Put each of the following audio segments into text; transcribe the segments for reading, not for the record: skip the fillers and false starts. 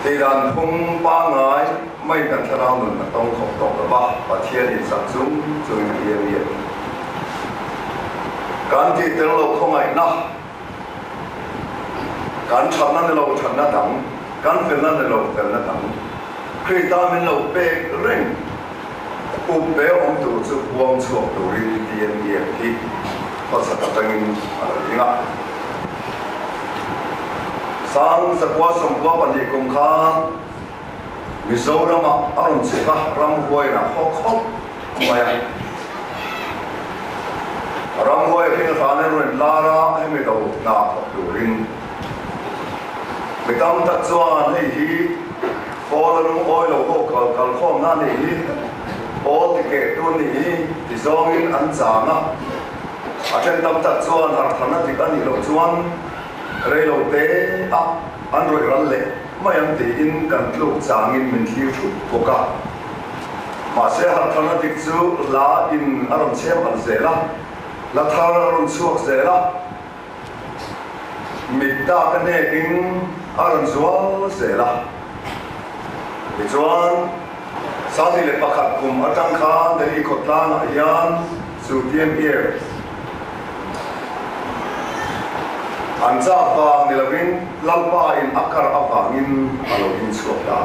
thì đàn không ba ngái mấy cần thà nào mình tông khổng tông là ba và thiên thì sản súng rồi yên yênการที่เตลเขาไงนะการทำนั้นเราทำนั้นดังการเป็นนั้นเราเป็นนั้นดังคือตามันเราเป๊ะเร่งอุปเบอมตัวจะวางช่วงตัวรีดีเอ็นเอ็มที่ภาษาตะวันอะไรอย่างเงี้ยสร้างสักว่าสมว่าวันที่กุมภามิโซรามาอารมณ์เสียรำหวยนะเขาไม่รำหวยที่ฐานในรุ่นลาระให้ไม่ดูหน้าดูรินไม่ต้องตัดจวนให้ฮีพอเราโอ้ยเราก็กัลข้อมนั่นนี่พอที่เกิดตัวนี้ที่สองอินอันจานะอาจจะต้องตัดจวนหากฐานที่กันนี่เราจวนเรื่องเราเตะอันรวยรันเล่ไม่ยังตีอินกันลูกจางอินมันที่ถูกปกะมาเสียหากฐานที่จูลาอินอารมณ์เชื่อมอันเสละและทางอารมณ์สวกเสละมิตากันเองอารมณ์สวกเสละดิจวนสาธิตประคับกลุ่มอาจารย์ข้าเดลีขดลานอายันสุเทียนเอร์อันจ้าบางนิลวินลัลปาอินอักขระอับบางินอารมณ์สวกตา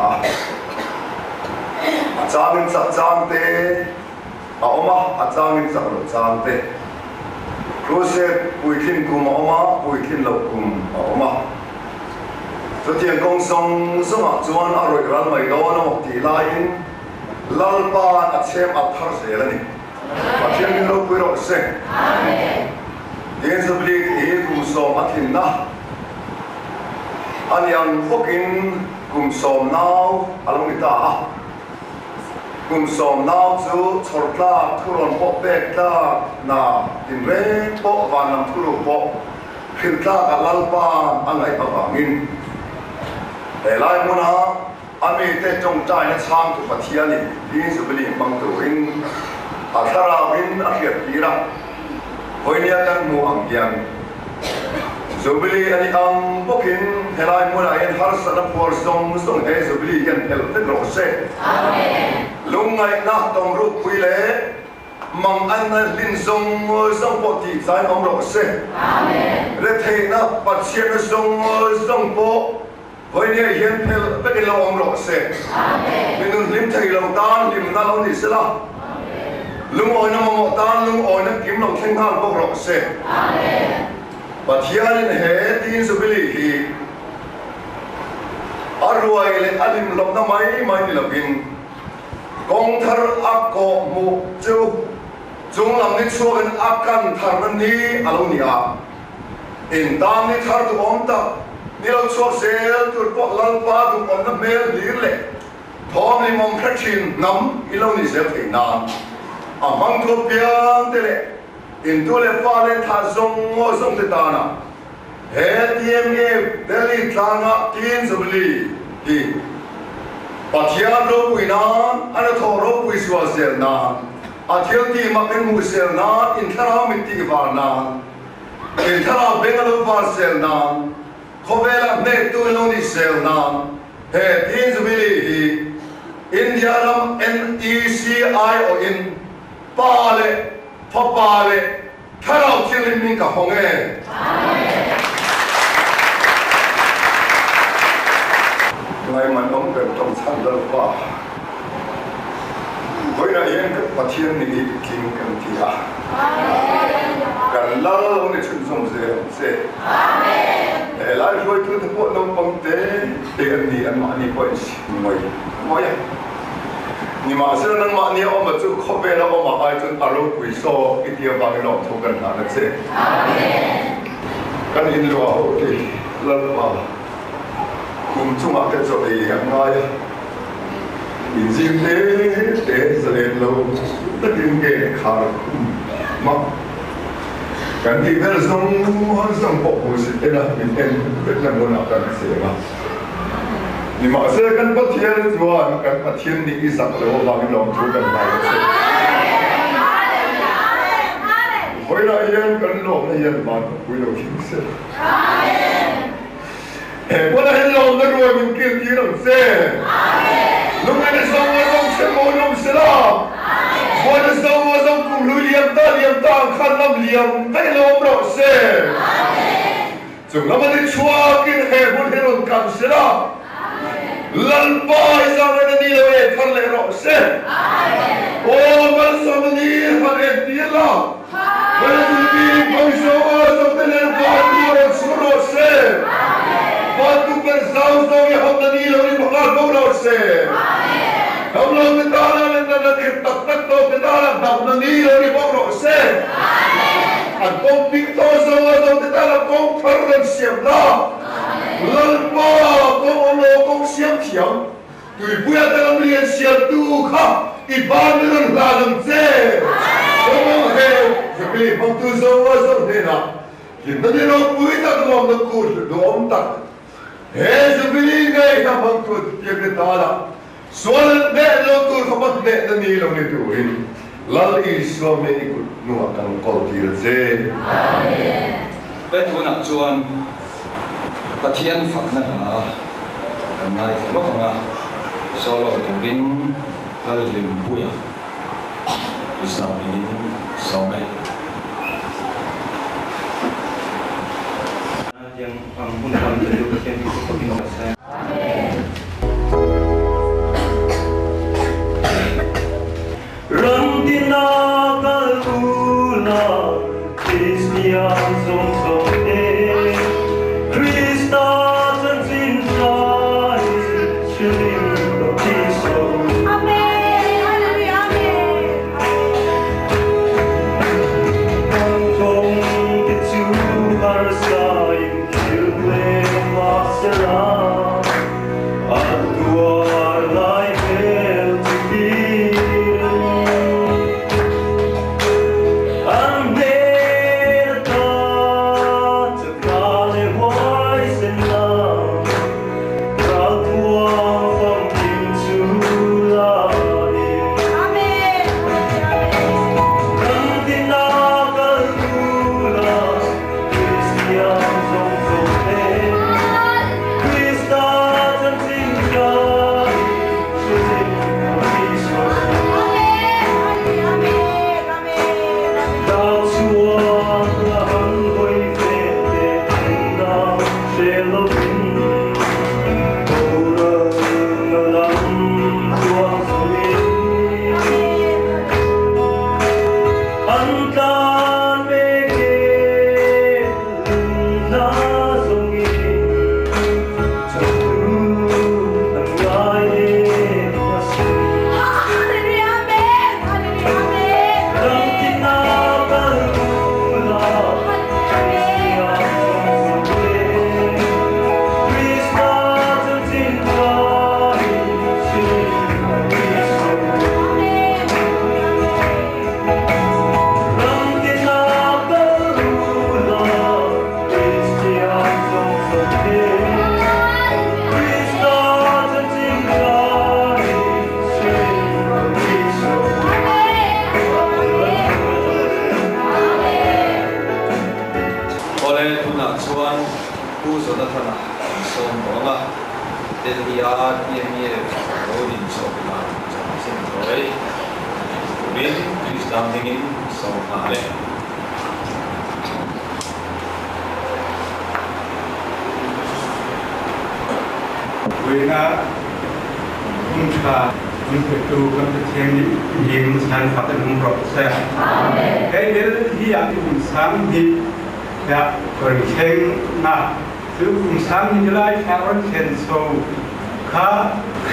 อาจารย์สัจจางเตอาอมาอาจารย์สัจจางเตครูเสกปุยขินกุมอาอมาปุยขินเหลากุมอาอมาสุดที่ยังคงส่งสมัครจวนอร่อยรันไม่โดนตีลายลัลปาอัดเชมอัดทาร์เสลนี่ปัจจัยนี้เราคุยเราเสกเดี๋ยวจะบลิกอีกุมสมอัฐินนะอันยังพวกินกุมสมนาวอารมณ์ตากุมสมนาวจูชอร์ตาทุรนปกเบกตานาดินเร่ปกวานัมทุรุปกขึ้นตากับลัลปาอันไหนอับามินแต่ลายมุนาอามีเตจงใจในช่างทุกปัทยานี่ดินสุบลีบังตัวอินอัคราวินอัคเปีระหอยเนี่ยกันมูอังยังสุบลีอันนี้อังพวกินเฮลายมุนาอินฮาร์สนับวอร์ซงมุสงเฮสุบลียันเฮลเตกโรเซลุงไงนักต้องรู้คุยเล่มังอันนั้นลินซงซงปกติใจอมโรเซเรเทนับปัจเจนซงปกหอยเนี่ยยันเฮลเตกโรอมโรเซมินุนลิมไทยลงตานลิมนาลงนิสละลุงโอยน้ำมอตานลุงโอยน้ำกิมลงเข่งทางพวกเราเสกปัจจัยนี้เหตุที่สุบิลีฮีอารวยเลยอลิมลงน้ำไม่นี่ละบินกองทาร์อักโกมุจูจงลำนิชวนอักกันทาร์นี้อารมณ์นี้อินตามนิทาร์ตุอมตับนี่เราชอบเซลตุรพกลัลปาตุอมน้ำเมลดีเลยพร้อมในมองพระชินน้ำอิลานิเซลที่นานอามังทุบยังเตะอินทุเลฟาเลท่าซงโง่ซงติดานะเฮดีเอ็มเอเดลิทางะทีนสุบลีฮีปัจจัยรูปุยนานอันทอรูปุยสวาเซลนานอาทิตย์ที่มาเป็นมุสลิมนานอินทรามิติวานานอินทราเบงลูวาเซลนานขบเวลาเนตุลนิเซลนานเฮทีนสุบลีฮีอินเดียรัม NECI โออินปาเลพอปาเลถ้าเราเชื่อลิมิงกับหงเองไงมันต้องเป็นต้องชันแล้วว่าเฮ้ยนายยังกับประเทศนี้กินกันที่อ่ะกันเล่าในชุมชนเสียแต่หลายคนทุกคนต้องบังเตะเด็กนี่อันมานี่ก็สิไม่นี่มาเสียนั่งมาเนี่ยออกมาจุดขบเวลาออกมาไปจนอารมณ์กุยโซอิเดียบางหลอกทุกกันหานั่นเสียกันอินรัวโอเคแล้วว่าคุมจุ่มอาจจะจบได้ยังไงอินจิเล่เตะเสด็จเราตัดดินเกะขาดมากันที่นั่นส่งปกมุสิเอ็นะเป็นเป็นนักบุญอาจารย์เสียมานี่มาเสียกันปัจเจียนจวนกันปัจเจียนนี่อีสักเลยว่าบางหลงทุกกันไปเสียเวลาเย็นกันหลงในเย็นบ้านคุยเราทิ้งเสีย Wala hello na ruwa min kil tirang se. Lungan na sa wazong semonong sila. Wala sa wazong kung luliyam ta ang kanam liyam tayo bro se. Chung naman din chuakin hebon heron kam sila. Lalpa isang na nila e karle ro se. O malsamani hanet tila. Wala tulbi pangsawa sa telepon ro suro se. Bantu bersau yang hamna nila ni bakal ro se. हम लोग निताला में न तब तक तो निताला हमना nila ni bakal se. Ang kong pinto sa wadong niताला kong parang siyam na. Lalpa kong ano kong siyam siyam. Tuy buya dalam liyan siyam tu ka. Iban nilang lalang se. Kung he, sabi pang tu sa wadong nila. Kita nila buya dalam na kurso doon tak. He, sabi ngay ka pang tu yung niताला. Soal ne lo tu kapat ne na nilang nituin. Lal Islam ne ikut nuakan kultur je. Amen. Betul nak cuan patian fakna lah. Karena itu makna solo tubin hal limpuya. Islam ini sampai. Yang ampunkan terjadi yang seperti saya. Rang tinagal ulang Kristian song-song Krista dan cinta Sering berpisah Amin, haleluya, amin Kantong itu harsa yang kile masalah Adua lai hel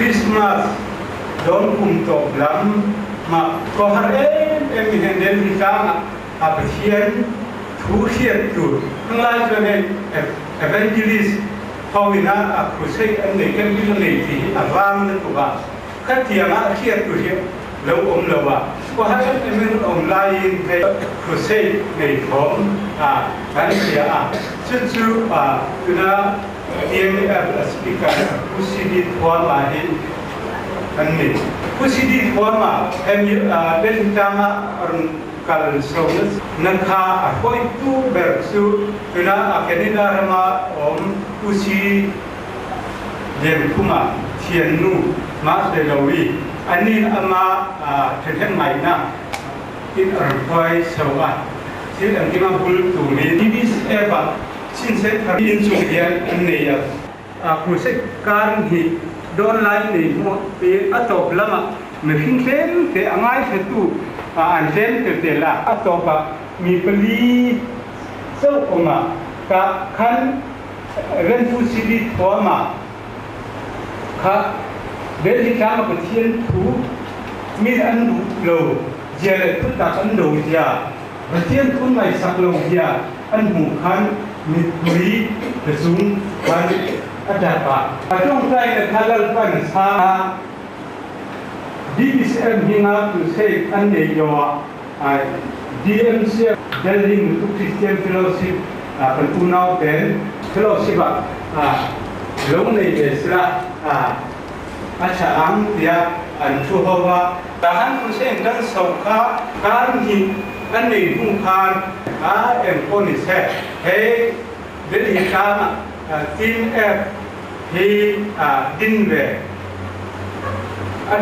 Christmas don untuk lam ma koharen emihendel kita apetien tuhiet tu ngelai jadi evangelis kawina aku sei ane kembil lagi abang dan tuan ketiang akhir tuhiet lau lawa koharen emen lain he aku sei nei kom kan dia cucu guna dia speaker kusidit tuan lahir kan ni kusidit tuan mah kami dan kita orang kal so nakha akoi tu bersu ina akenida rama om usi lem kuma thianu ma se lowi anin ama then mai na in arpoi sawa thil ang kima bul tu ni dibis eva sin se in chung hian anneya kusek kan hi don lai ni mo pe atop lama me hinglen te angai se tu an ten te la atopa mi pali so oma ka khan ren tu sidi thoma kha del kama ko thien thu mi an lo je tu ta an lo ja thien thu mai sak lo ja an hu khan mi puri te sung ban adapa atong sai na thalal pan sa DBCM hinga to say ande yo DMC Building to Christian Fellowship penunau dan fellowship long ni besra acha ang dia an chuhawa tahan kusen dan sauka kan hi ande hungkan emponi se he deli kama tin he dinwe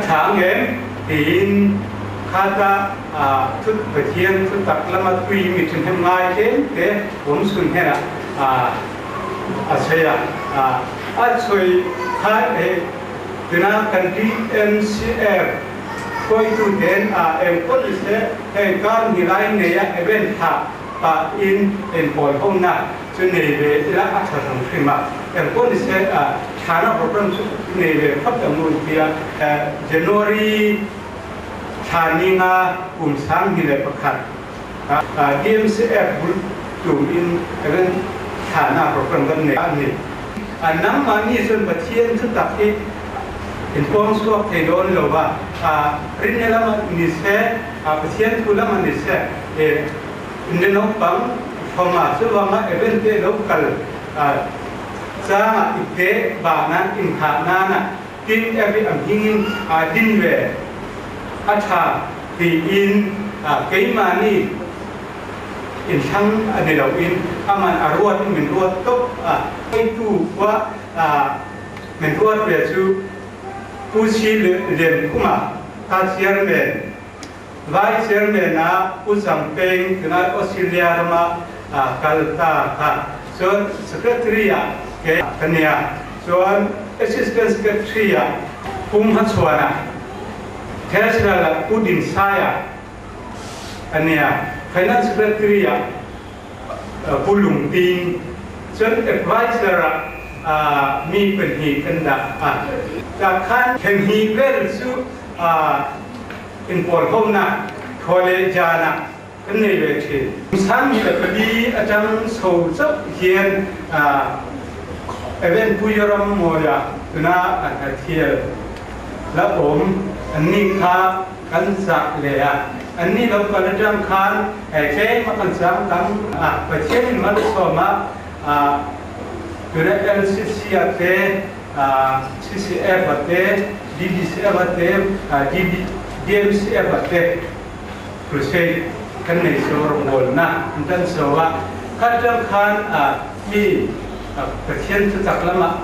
tháng em tin khata thức phải thiên thức tập làm mà tùy mình trên thêm ngay thế vốn xuân thế là xây xây khai để từ na cần đi MCF coi tu đến em có đi sẽ hay con như lai này event thà in bồi hôm nào cho nên về là áp dụng khi mà em có đi sẽ China program này về pháp đồng luôn kia January China cùng sáng đi lại phát DMCF dùng in cái China program cái này anh nắm mà như dân bát thiên thức tập cái in phong suốt thì đón lâu ba riêng là mà như thế bát thiên thu là mà như thế nên nó bằng phong mà số bằng mà event cái local sa ite ba nan in kha na na tin every am hingin din ve acha ti in kei mani in thang ade lo in aman arwat min ruat tok kai tu wa min ruat ve chu pu chi lem kuma ta chairman vice chairman na usam peng na Australia ma kalta kha so secretary ke kania soan assistant secretary hatsuana treasurer udin saya ania finance secretary pulung tin soan advisor mi penhi kanda ta khan penhi vel su in por hona college jana kan nei ve thi sam hi la padi atang so chap hian event puyaram moya tuna athia la om anni kha kan sa le anni lo kaladam khan che ma kan sam kam pachen man so ma tuna LCC ate CCF ate DBCF ate DMCF ate crusade kan nei so rongol na dan so wa kadam khan mi Persian tu tak lama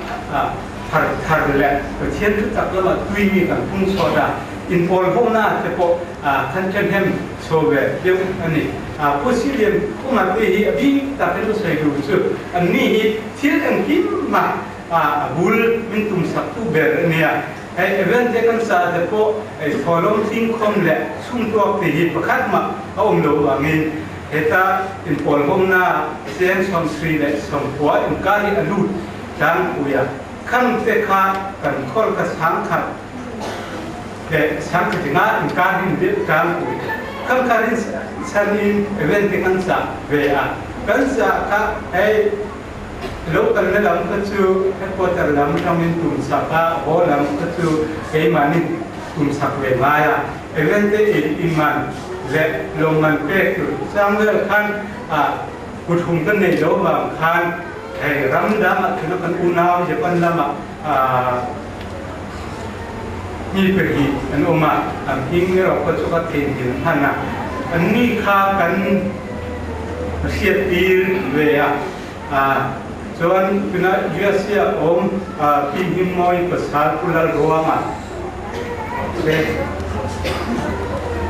thar le Persian tu tak lama tui mi kan pun soda in pol hona te po kan chen hem so ve dem ani posilium kuma te hi abi ta pe so du chu ani hi thil ang kim ma bul min tum sak tu ber ania ai event te kan sa te po ai follow thing khom le sum to te hi pakhat ma om lo angin Eta in polhomna sen som sri le som kwa in kari alut dan uya kan te kha kan khol ka sang kha ke sang ka tinga in kari de dan uya kan kari sanin event kan sa ve kan sa ka ai local na lam ka chu headquarter lam thamin tum sa ka ho lam ka chu ei mani tum sak ve maya event in man le loman pe sang le khan kuthum kan nei lo ma khan ai ram da ma thuna kan unaw je pan lama ni pe hi an oma am hing ro ko chu ka tin hin hana อันนี้ข้ากันเสียตีเวียส่วนเป็นยูเอสเซียพิมพ์มอยภาษาคุลรัวมาเลย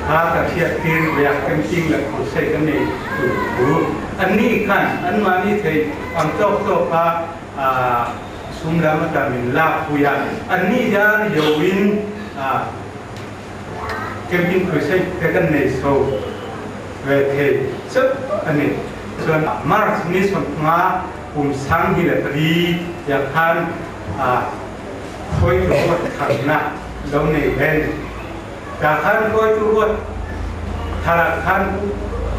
ข้ากันเสียตีเวียกันจริงแหละคุณใช้กันนี่ดูอันนี้กันอันมานี่เธออันโตข้าสุมลามาตามินลาคุยอันนี้ยาโยวินเก็บกินคือใช้กันในโซเวทีซึ่งอันนี้ส่วนมาร์กนี่ส่วนมาผมสั่งที่ละทีอยากทานช่วยตัวขันนะเราในเล่นจากทานช่วยตัวทารทาน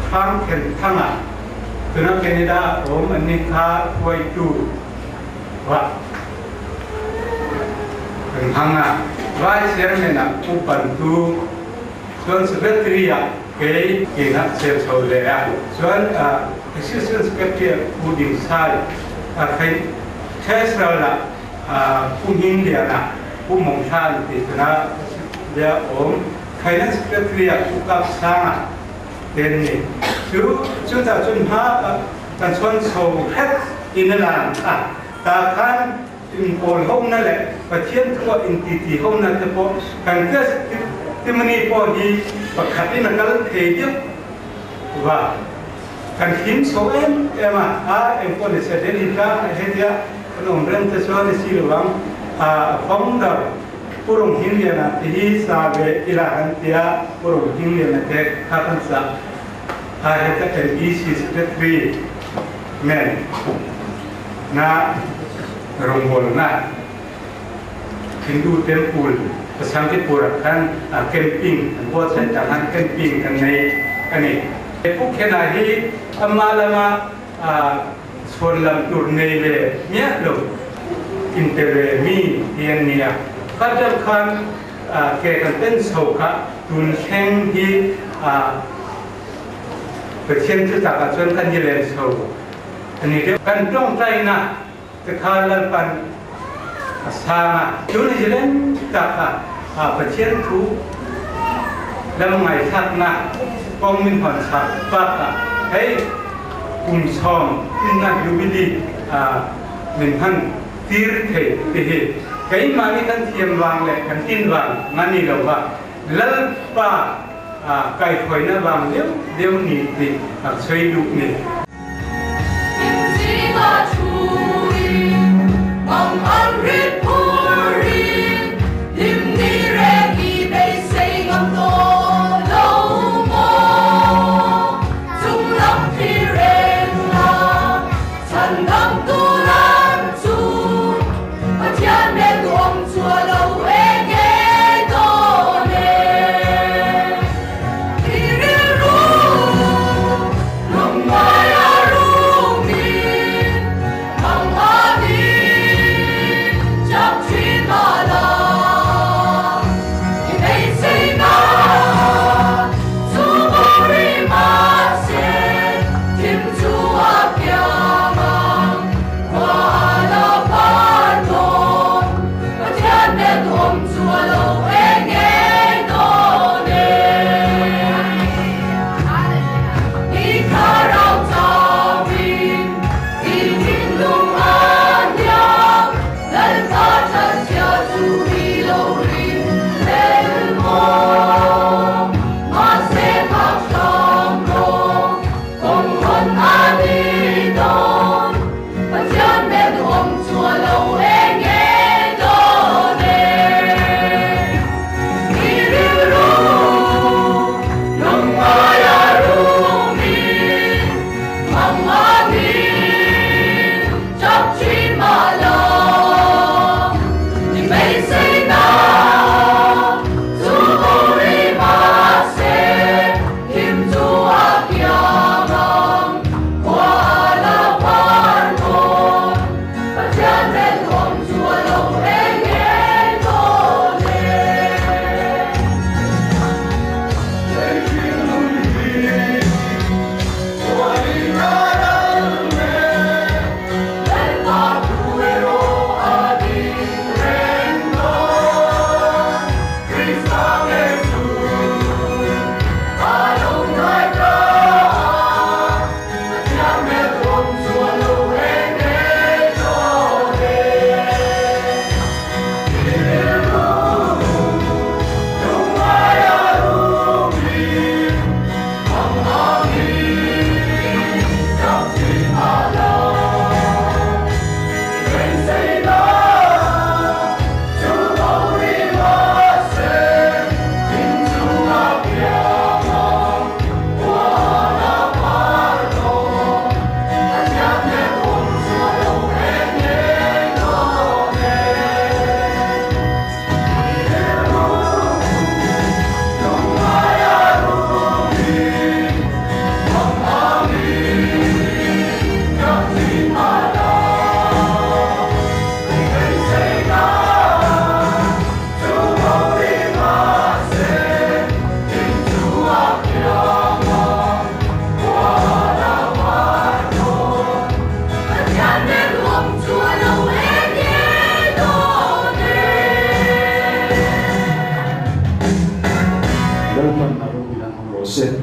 ทั้งเข็นทั้งตัวนักแคนาดาผมอันนี้ข้าช่วยตัวว่าเป็นทั้งว่าเสียงเนี่ยอุปนิส่วนสเปกตรีเกี่ยนักเซลล์โซเลียส่วนassistant secretary ผู้ดีไซน์ใครเทสเราละผู้ยิงเดียนะผู้มองชาติที่นะเดี๋ยวใครนั้น secretary ผู้กับสร้างเด่นนี่จุดจนหาการส่วนโซ่เฮ็ดอินลันแต่การอินโพลห้องนั่นแหละประเทศทั่วอินทิตีห้องนั่นจะพบการเกิดที่มันนี่พอดีประคับที่นักการเทียบว่าการหิมโซเอ็มเอ็มคนเสด็จที่การเฮียคนองเรื่องที่ชอบที่สิลวังฟองดาผู้รงหิมเนียนะที่สาเวอิลาหันเตียผู้รงหิมเนียนะเด็กข้าทันสักเฮตเป็นEC secretary แม่นะโรงบอลนะฮินดูเทมพูลภาษาอังกฤษพูดกันแคมปิ้งพวกเส้นทางแคมปิ้งกันในอันนี้พวกแค่ไหนที่มาละมาส่วนลำตัวในเลยเนี่ยลูกอินเตอร์มีเอียนเนี่ยก็จะคันเกี่ยวกับเต้นโศกตุนเช่งที่เป็นเช่นที่จากส่วนกันยีเลนโศกอันนี้เรียกกันตรงใจนะจะขาดลันปันสร้างจุดยีเลนจากเป็นเช่นทุกแล้วไม่ทักนะกองมินผ่อนสักปักให้กลุ่มชมที่นั่งอยู่วิธีหนึ่งพันตีร์เทติเหตุใครมาที่ท่านเทียมวางเลยกันทิ้งวางงั้นนี่เราว่าแล้วป้าไก่ถอยนะวางเดี๋ยวนี้ดิช่วยดูนี่Bye. Welcome Arubina Amrose.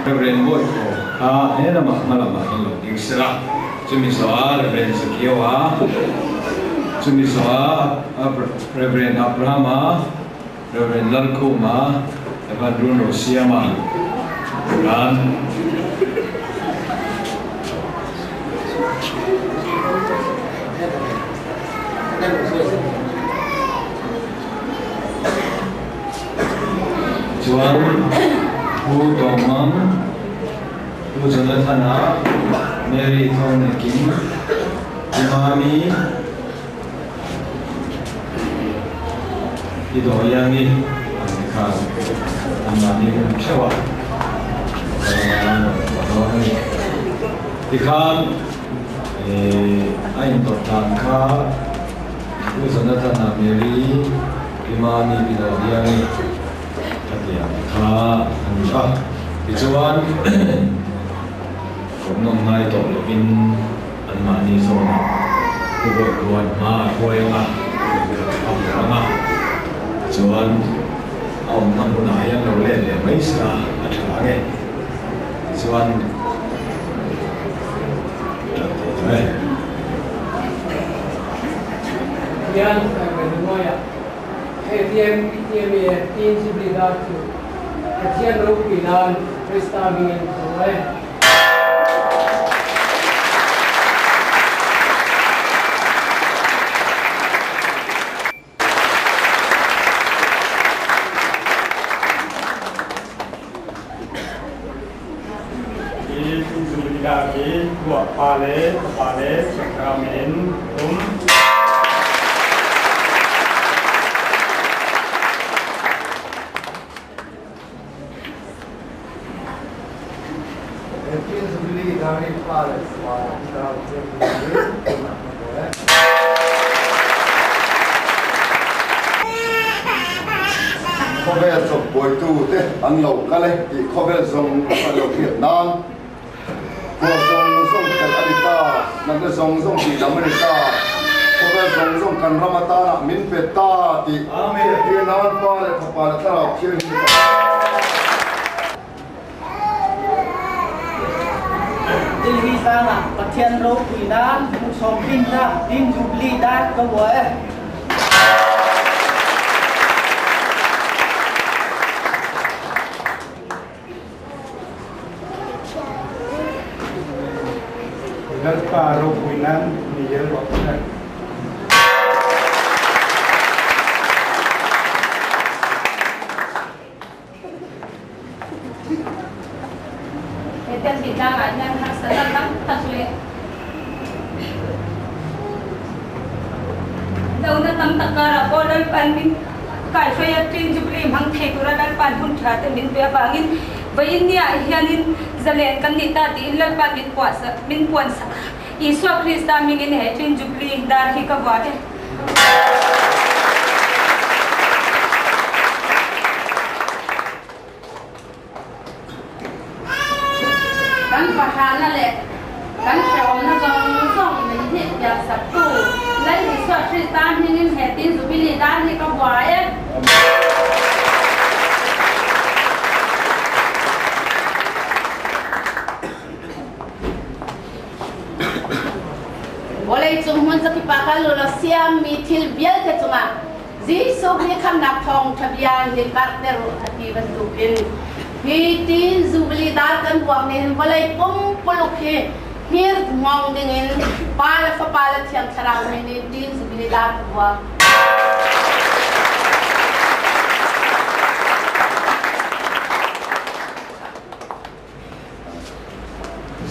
Reverend Boy ko ini nama malam ini Isra cumi soal Reverend Sekiwa cumi soal Reverend Abraham Reverend Lalkuma Evan Bruno Siama dan Juan Bu Domang, Bu Jonathan, Mary Thorne Kim, Imami, Ido Yangi, Amikan, Amani Pshawa, Ikan, Ain Totangka, Bu Jonathan, Mary, Imami, Ido Yangi. Ijuan Komnom ngai tok lopin anmani sona kuboi kuan ma koyonga amrama Ijuan om namuna yang lo le mai sa athange Ijuan yan menuya ATM tin sibilidad tu Kasihan rupinan Krista bingin tuwe. Di Zulidagi, buat pale, sakramen, Có vẻ giống buổi tu thế ăn lẩu cái này thì có vẻ giống ăn lẩu Việt Nam có giống cái Alita nằm cái giống thì America có vẻ giống cái Ramadan min peta thì Việt Nam pa lại thapa lại tao thiên Jadi sana Kasihan rupinan Shopping dah tin jubli dah kebuat. Lalpa Rokuinan Niyel Wakunan. Kita tidak ada hasil tasle. Daun tang takara kolal panmin kai saya tin jubli mang thekura dal pan hun thate min pe bangin bayinnya hianin zalen kan nita ti lal pan min puasa min puansa Isu Krista mingin he tin jubli dar hi ka wate kan pahana le kan shom na zong min hi ya sabtu lai Isu Krista mingin he tin jubli dar hi ka wate Oleh cuma sekipakal lulus siam mitil biar ke cuma, Zisu ni kan nak thong tabian di partner hati bentukin, hitin zubli datang buang ni boleh pumpuluk he, hir mong dingin, pala tiang serang ni hitin zubli datang buang.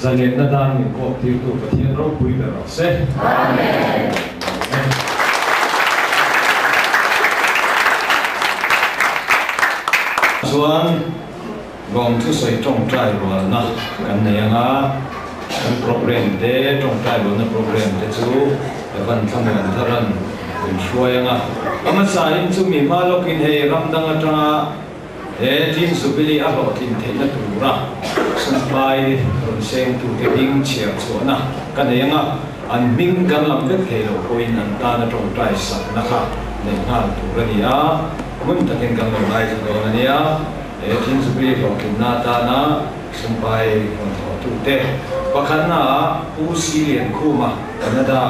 Zalim na dan ni ko ti tu pathian ro pui da ro se amen Chuan gom thu soi tong trai ro na kan ne anga kan program de tong trai ro na program de chu kan thaman tharan chuayanga amasa in chumi malokin he ramdanga tanga he tin subili a lo tin theina tura sunpai ron seng tu te ding chia chuana kanenga an ming kan lam vek thelo koin an ta na tong trai sak na kha ne ngal turania mun takin kan lo lai do ania he tin subili lo kin na ta na sunpai ron tu te pakhanna usilian khuma Canada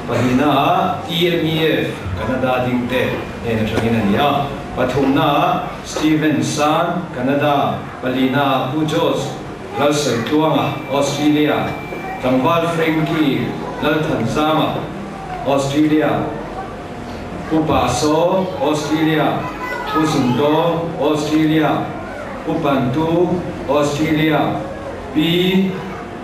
Pahina EMEF Canada dingte ena thangina nia pathumna Stevenson Canada Palina Pujos Lalsai Tuanga Australia Tambal Frankie Lalthansama Australia Upaso Australia Usundo Australia Upantu Australia P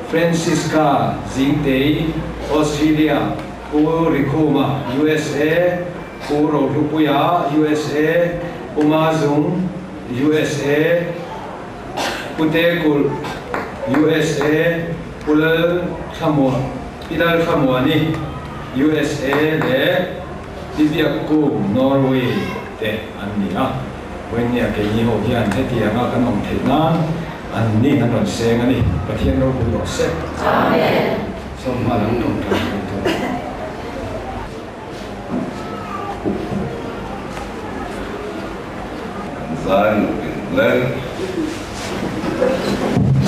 Francisca Zingtei Australia Urikuma USA Uro Lupuya USA Umazung USA Putekul USA Pulal Khamua Pidal Khamuani USA le Dibiakku Norway te annia wenya ke ni ho hian hetia nga kanong thena anni nanon sengani pathian ro bu se amen so malang tong Sein Len.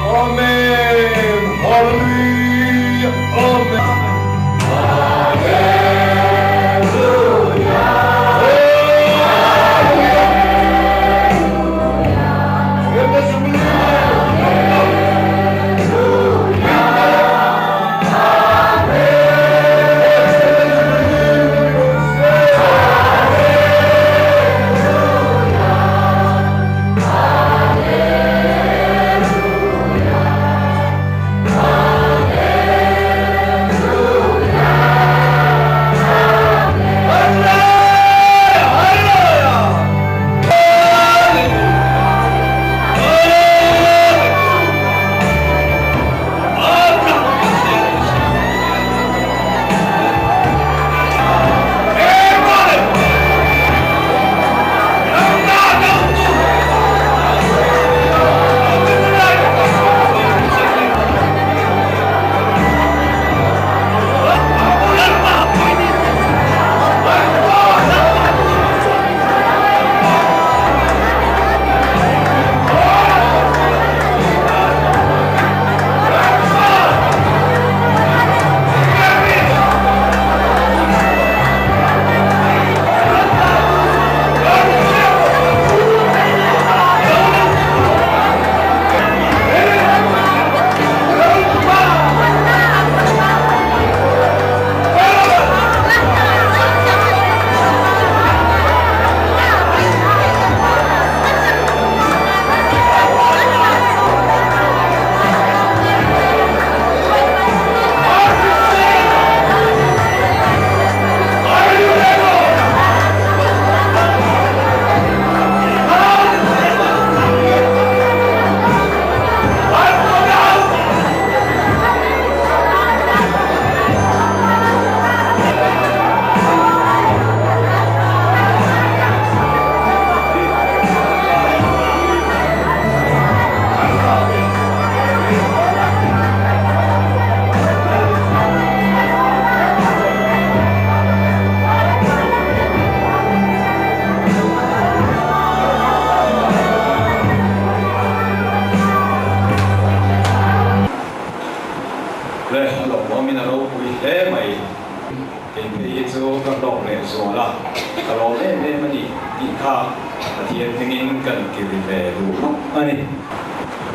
Amen. Hallelujah. Amen.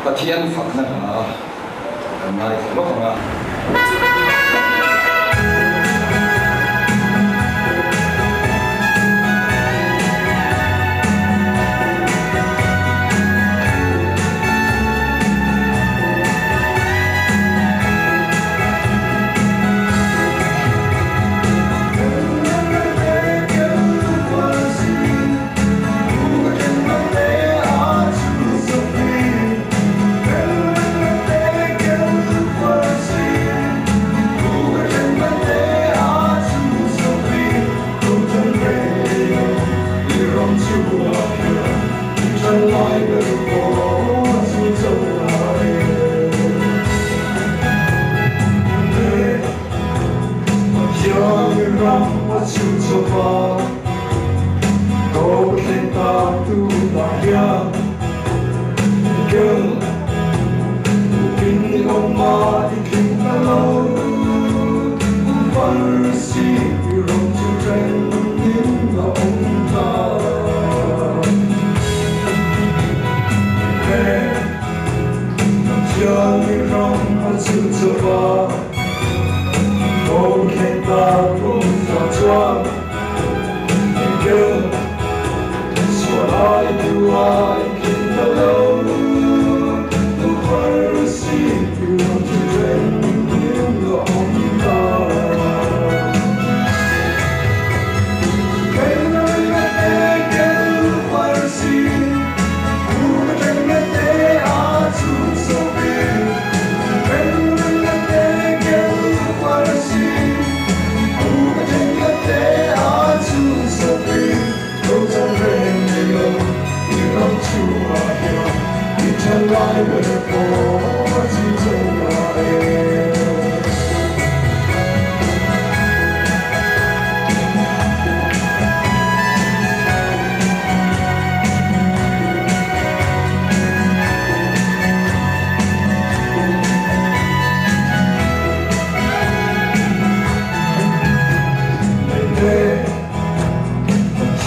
Pathian fakna mai lo nga Hãy subscribe cho kênh Ghiền Mì Gõ để không bỏ lỡ ba Cô khen ta tu ta ya Girl Kinh ông ma đi kinh ta lâu Văn si rộng chữ tranh đến là ông ta Hey Chưa đi rong ăn sự chờ ba Cô khen ta tu ta chua Girl So I do I kinh ta lâu Văn si rộng chữ tranh đến là ông ta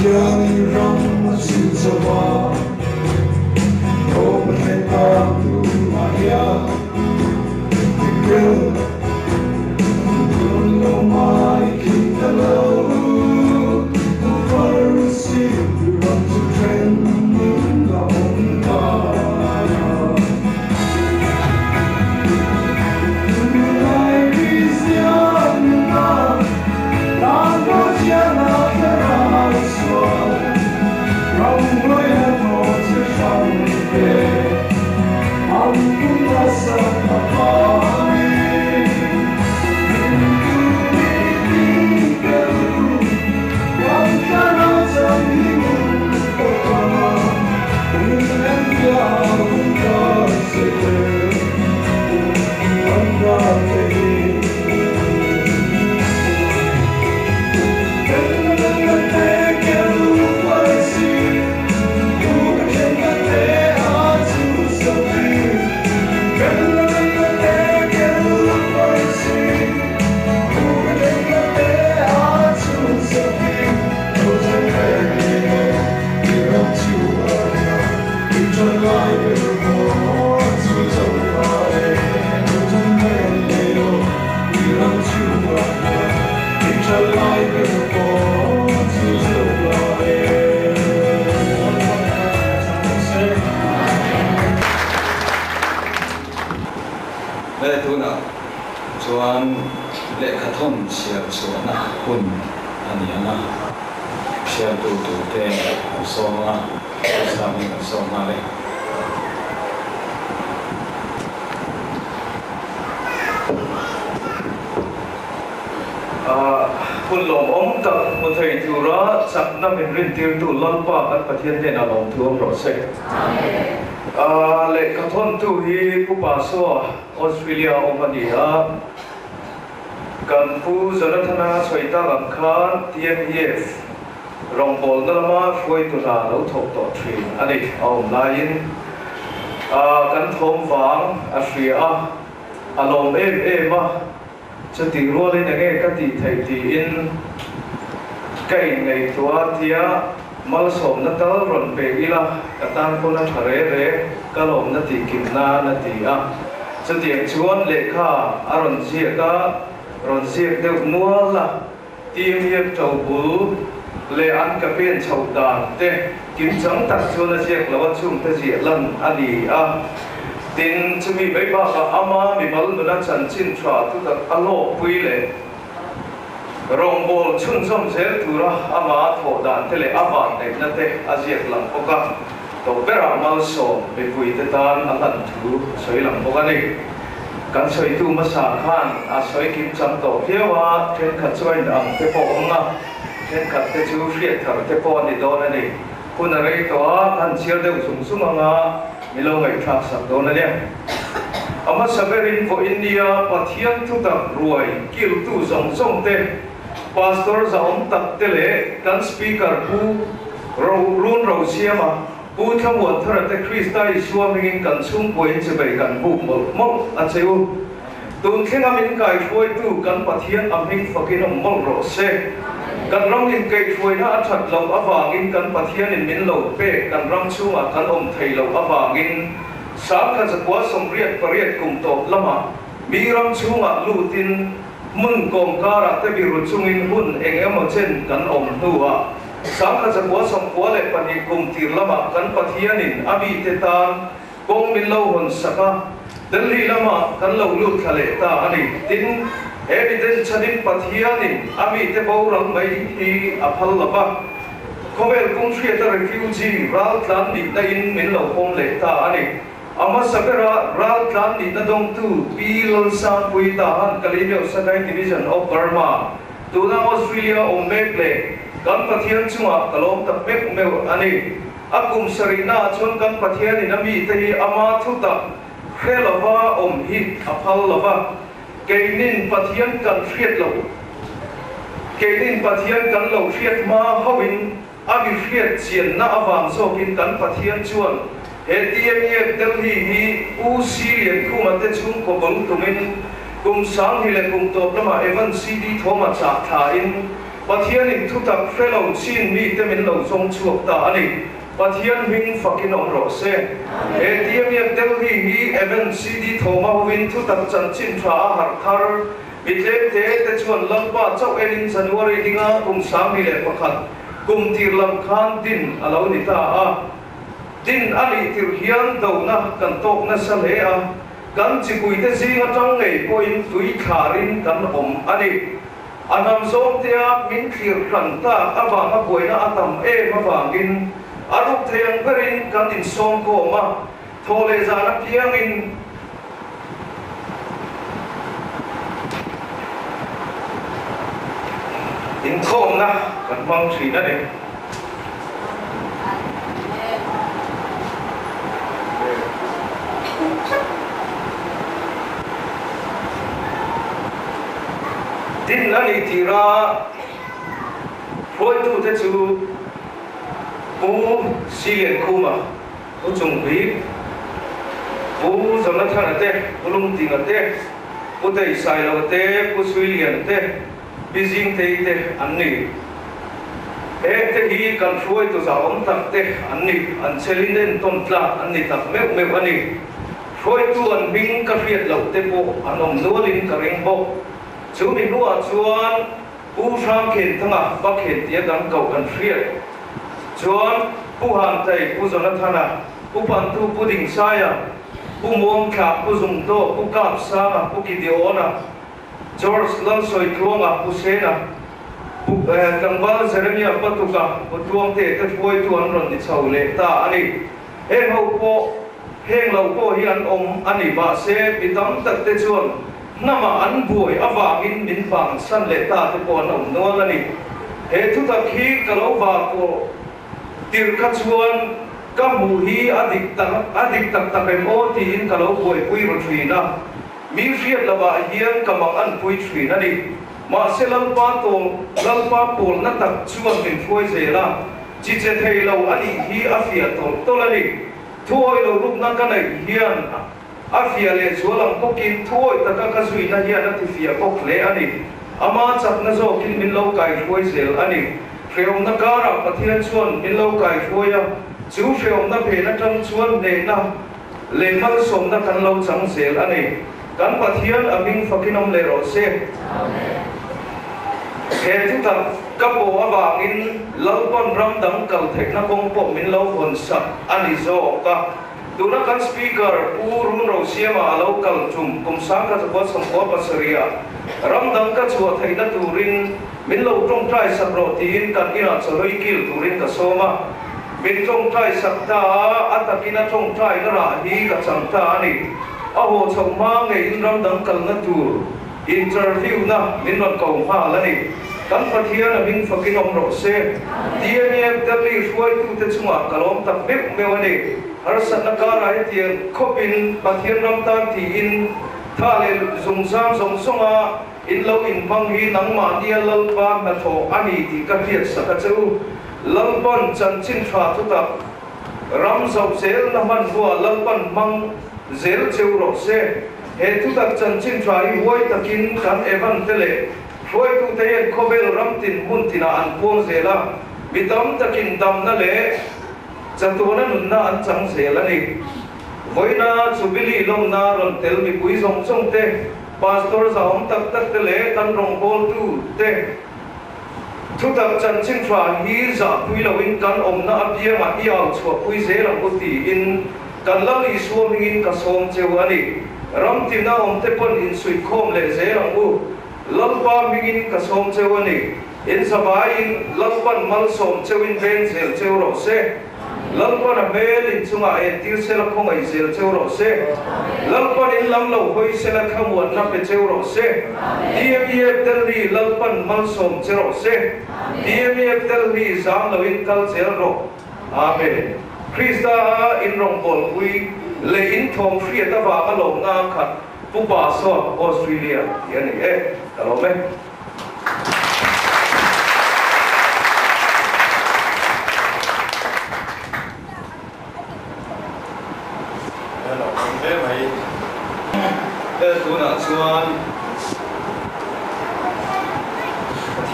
Yang rong masih coba, kau berkata tu Maria, girl, kau mai kita lalu, versi rong tu trend nggak mulai Cristiano, tanpa jangan Rong lối hát một chiếc khăn về Ông cũng đã sợ mà có đi Đi kêu Quang ca nó trong đi ngủ Cô qua mà Nhưng em kia cũng có sự kêu Ông ra về Lệ tu nào chuan lệ khát thôn xiêm chuan na hun anh em na xiêm tu te song na sa mi song na le hun lom om tak một thầy tu ra sắc năm mình rin tiêu tu lon pa các phát hiện nên là lom tu ông rồi sẽ lệ khát thôn tu hi pu pa so Australia Omania kan pu Jonathan Soita lam khan TMEF rong bol na lama foi tu ra lo thok to thin ani om lain kan thom wang Asia alom em ma cho ti ro le na nge ka ti thai ti in kai ngai tua tia mal som na tal ron pe ila katan ko na thare re kalom na ti kim na ti a cho tiếng chuan lệ kha aron ziek deuh nual la tim hiệp trầu bú lệ ăn cà phê trầu đàn te kim trắng tak chuan a ziek lawan chung te ziek lan ani a tin chumi bai ba ka ama mi mal na chan chin thra tu tak alo pui le rong bol chun som zel tura ama tho dan te le aban ne na te a ziek lang poka to bera mal so be pui te tan a lan thu soi lang poka ni kan soi tu ma sa khan a soi kim cham to hewa then khat choi ang te po nga then khat te chu fiat thar te po ni do na ni kun a rei to kan chial deuh sum sum anga milo ngai thak sak do na ne ama saberin vo India pathian thu tak ruai kil tu zong zong te pastor za om tak tele kan speaker pu run ro siama pu tham wa thara te Krista Isua mingin kan chung poin chebe kan bu mo a cheu tun khenga min kai khoi tu kan pathian amhing fakin mol ro se kan rong in kai khoi na athat lo awangin kan pathian in min lo pe kan ram chunga kan om thei lo awangin sa ka zakwa somriat pariat kum to lama mi ram chunga lutin mun kom kara te biru chungin hun engemaw chen kan om nuwa sa ka zakwa somkwa le pani kum tir lama kan pathianin abi te tan kong min lo hon saka Delhi lama kan lo lut khale ta ani tin evidence chanin pathianin ami te borang mai hi aphal laba kovel kung thria ta refugee ral tlan ni na in min lo pom le ta ani ama sabera ral tlan ni na dong tu bilon sa pui ta han kalimyo sakai division of Burma tuna Australia o mekle kan pathian chunga kalom ta mek meu ani akum sarina chon kan pathianin ami te hi ama thuta Khelava om hit aphal lava keinin pathian kan thiet lo keinin pathian kan lo thiet ma hawin ami thiet chian na awang so kin kan pathian chuan ATM Delhi hi u silian kuma te chung ko bang tumin kum sang hi le kum top lama evan CD thoma cha tha in pathian in thutak fellow chin mi te min lo song chuak ta ani pathian hing fakin om ro se ATM Delhi hi event CD thoma win thu tak chan chin tha har thar bitle te chuan lampa chau enin January dinga kum sang ni le pakhat kum tir lam khan din alo ni ta a din ali tir hian do na kan tok na sa le a kan chi pui te zinga tang ngei poin tui tharin kan om ani anam zom te a min thir khan ta awanga poina atam e mawangin aruk thayang perin kan in song ko ma thole zana piang in thom na kan mang thri na de din ani tira phoi tu te chu Pu silian kuma ujung bi pu zona thana te ulung tinga te pu dei sai lo te pu silian te bizing te te anni te hi kan froi to za om tak te anni an chelin den ton tla anni tak me ani froi tu an bing ka riat lo te po anom nualin ka ring bo chu mi nuwa chuan pu sang khen thanga ba khen tia dang kau kan riat chuan pu han thei pu zona thana pu pan tu pu ding saya pu mom kha pu zum to pu kap sa pu kidiona George Lansoi tuanga pu sena pu kangbal Jeremia patuka pu tuang te foi tu an ron ni chau le ta ani he ho po heng lo po hi an om ani ba se bitam tak te chuan nama an buai awangin min pang san le ta te po an om no ani he thu tak hi kalo ba ko tir ka chuan ka mu hi adik tak tak em o ti in kalo boi pui ro thina mi riat lawa hian kamang an pui thina ni ma se lalpa pol na tak chuan min foi zela chi che thei lo ani hi afia to lani thuoi lo rup na ka nei hian afia le chualam pokin thuoi taka ka zui na hian ati fia pok le ani ama chak na zo kin min lo kai foi zel ani Freom na kara pathian chuan min lo kai foya chu freom na phe na tang chuan ne na le mal som na kan lo chang sel ani kan pathian aming fakinom le ro se amen he tu ta kapo awangin lalpon ram dang kal thek na kong po min lo hon sa ani zo ka tuna kan speaker urun ro siama alo kal chum kum sang ka chwa som ko pasaria ram dang ka chwa thei na turin min lo trong trai sabro tin kan ina choloi kil turin ka soma min trong trai sakta atakina trong trai na ra hi ka chamta ani aho choma nge in ram dang kal na tu interview na min ron ko ha lani kan pathian na min fakin om ro se DNA Delhi fuai tu te chunga kalom tak mek mewani har san na ka rai tian khopin pathian ram ta ti in thale zung sam song songa in lo in bang hi nang ma dia lalpa na tho ani ti ka hiat saka chu lalpan chan chin tha thu ta ram zau zel na man bua lalpan mang zel cheu ro se he thu ta chan chin tha hi hoi takin kan evan tele hoi tu te en khobel ram tin mun tina an pong zela mitam takin dam na le chatuna nun na an chang zela ni voina chubili long na ron tel mi pui song song te pastor sa hom tak tak te le tan rong bol tu te thu tak chan chin thwa hi za pui lo in kan om na apia ma iao chua pui ze ram uti in kan lo i suam in ka som cheu ani ram tin na om te pon in sui khom le ze ram u lalpa mingin ka som cheu ani in sabai in lalpan mal som cheu in ben zel cheu ro se lalpan a mel in chunga en tir se la khong ai zel cheu ro se lalpan in lam lo hoi se la khamuan na pe cheu ro se dmef tel ri lalpan mal som cheu ro se dmef tel ri zam lo in kal chel ro amen krista in rong bol wi le in thong free ta ba ka lo na khat pu ba so Australia yani alo me tu na chuan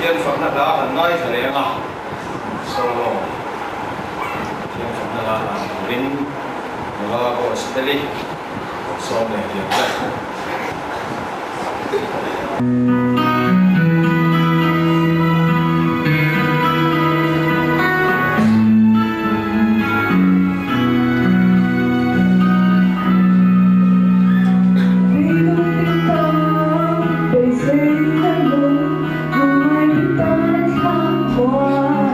thiên phật na đã hẳn nói thế này à solo thiên phật na đã rin và có steli so này hiện tại Hãy subscribe cho kênh Ghiền Mì Gõ để không bỏ lỡ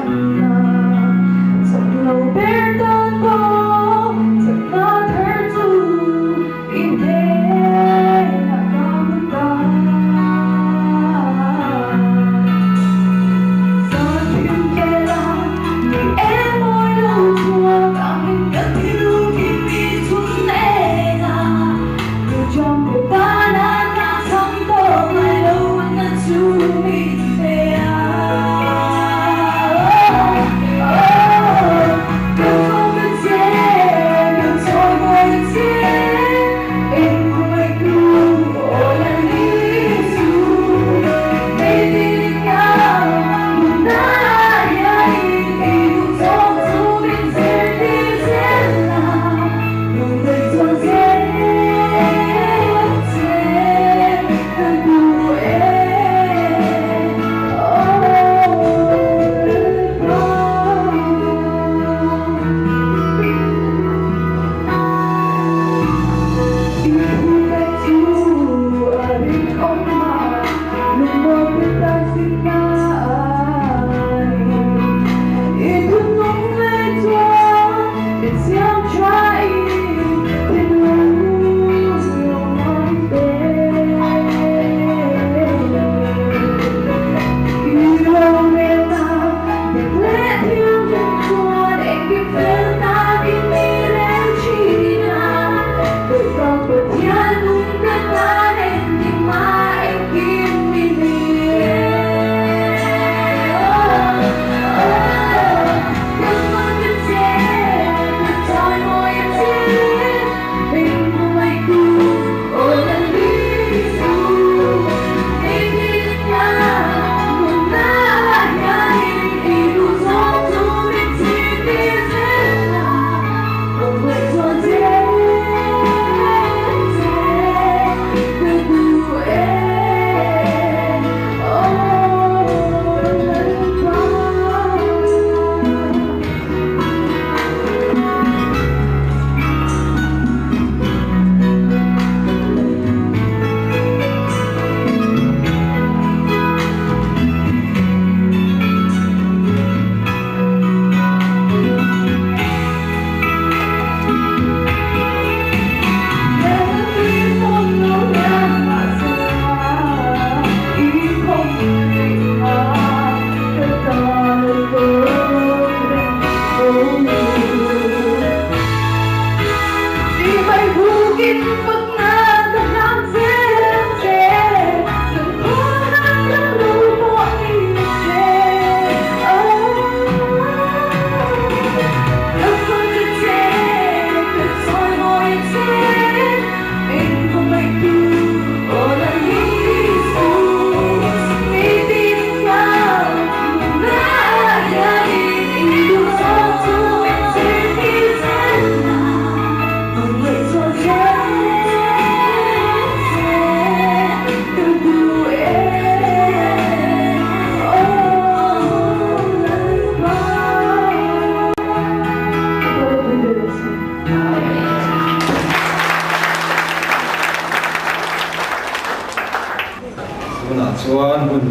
những video hấp dẫn.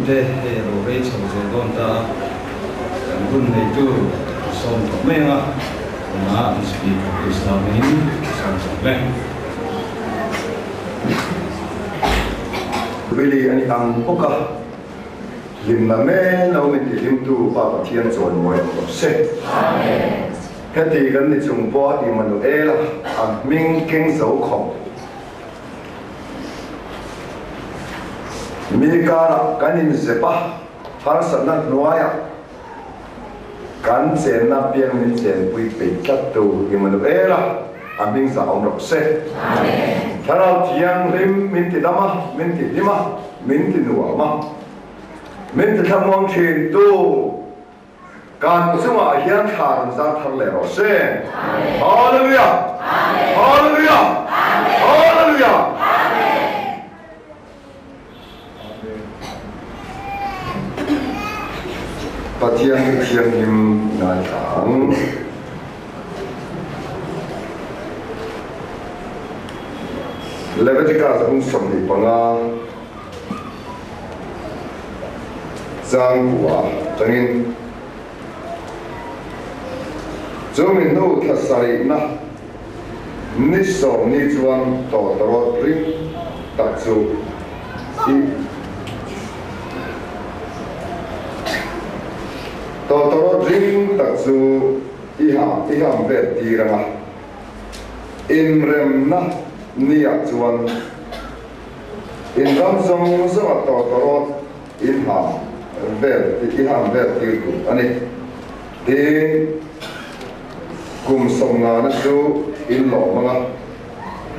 te he ro re chho je don ta kan bun nei tu som to me nga na speak Islam in sang sang le Really ani ang poka lim na me lo min ti lim tu pa thian chon moi ko se amen heti kan ni chung po Emmanuel ang ming king zo khong mi ka kan in se pa har san na noaya kan chen na piang min chen pui pe kat tu Emmanuel ang ming za ong ro se amen Thara tiang lim min ti dama min ti lima min ti nuwa ma min ti thamong thin tu kan sunga hian thar za thar le ro se hallelujah hallelujah hallelujah Patiang tiang lim na thang Leviticus cũng sống đi bằng giang của cho nên cho mình đâu thật sai na nít sầu nít chuan tỏ tỏ ring tập chu đi tỏ tỏ ring tập chu đi ham về đi ra mà in rem na nia chuan in ram song so to to in ha vel ti ham vel ti ku ani ti kum song na na chu in lo manga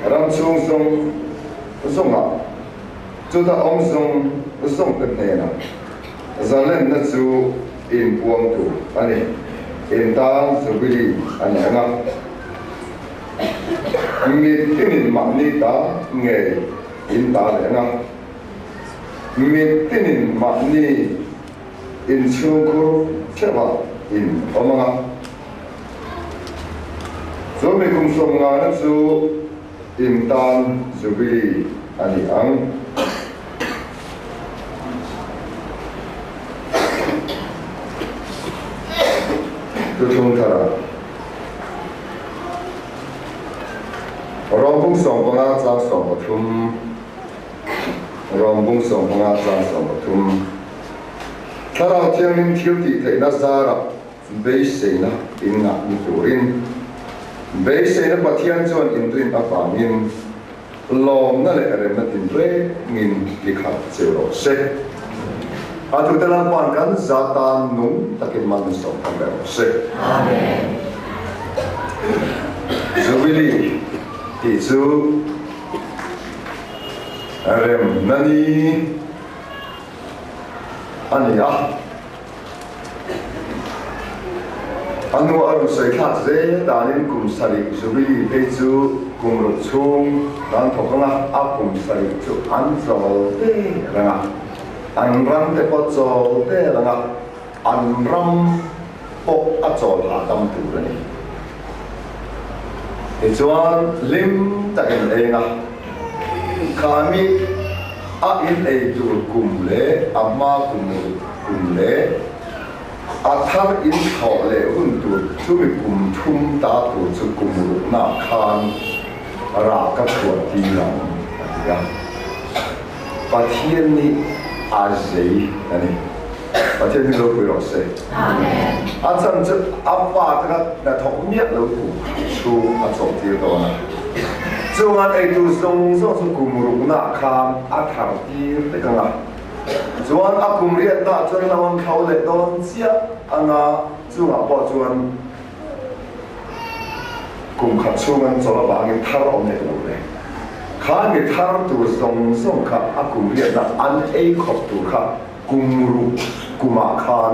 ram chung song a chu ta om song pe ne na zalen na chu in puang tu ani in tang su bi ani nga mi tin ma ni ta nge in ta le nga mi tin ma ni in chu ko cheva in omanga so me kum som nga na chu in tan zubili ani ang tu chung thara Rong bung song bung a zang song batum, rong bung song bung a zang song batum. Thara tiang lim thiêu ti thei na zara, bei sei na in nga in turin, bei sei na pathian chuan in tuin apa min, lom na le rem na tin re min likhat cheu ro se. Atu telang pan kan zatan nung takin man song kan ro se. Amen. Zubili thì chú rem nani ani à anu aru sai khat ze danin kum sari zubi pe chu kum ro chung dan thokanga a kum sari chu an zol te ranga an ram te po zol te ranga an ram po a zol ha tam tu ni Thì chuan lim ta in e nga khami a in e tu kum le amma kum le a thar in tho le hun tu chu mi kum thum ta tu chu kum ru na khan ra ka chuan ti lam ya pathian ni a zei ani pathian ni lo ku ro se amen a chan chu a pa ta na thok miat lo ku chu a chok ti to na chu an ei tu song so chu kum ru na khan a thar ti te ka nga chuan a kum riat na chuan na wan khau le don chia anga chu a po chuan kum khat chu ngan chola bangin thar om ne lo le khan mi thar tu song kha a kum riat na an ei khop tu kha kum ru kuma khan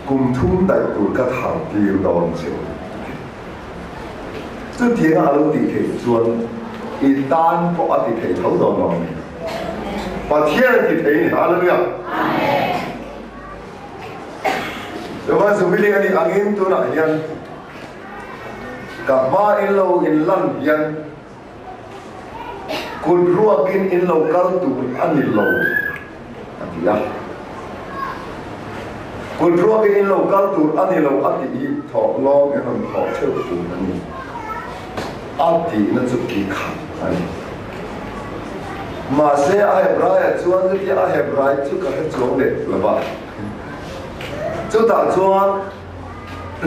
kum thum dai tu ka thar ti don chiu chu thiang a lo ti thei chuan i tan po a ti thei thau don no pathian ti thei ni hallelujah amen Dewa subili ani angin tu na yan ka ma in lo in lan yan kun ruakin in lo kal tu ani lo ya คุณพวกอินโลกัลตูอันนี้เราอัติถอดล้อมยังถอดเชือกปูนั่นนี่อัตินั่นจุดกี่ขันอันนี้มาเสียอาเฮบรายจวนที่อาเฮบรายจุดก็ให้จวงเด็ดหรือเปล่าจุดตาจวน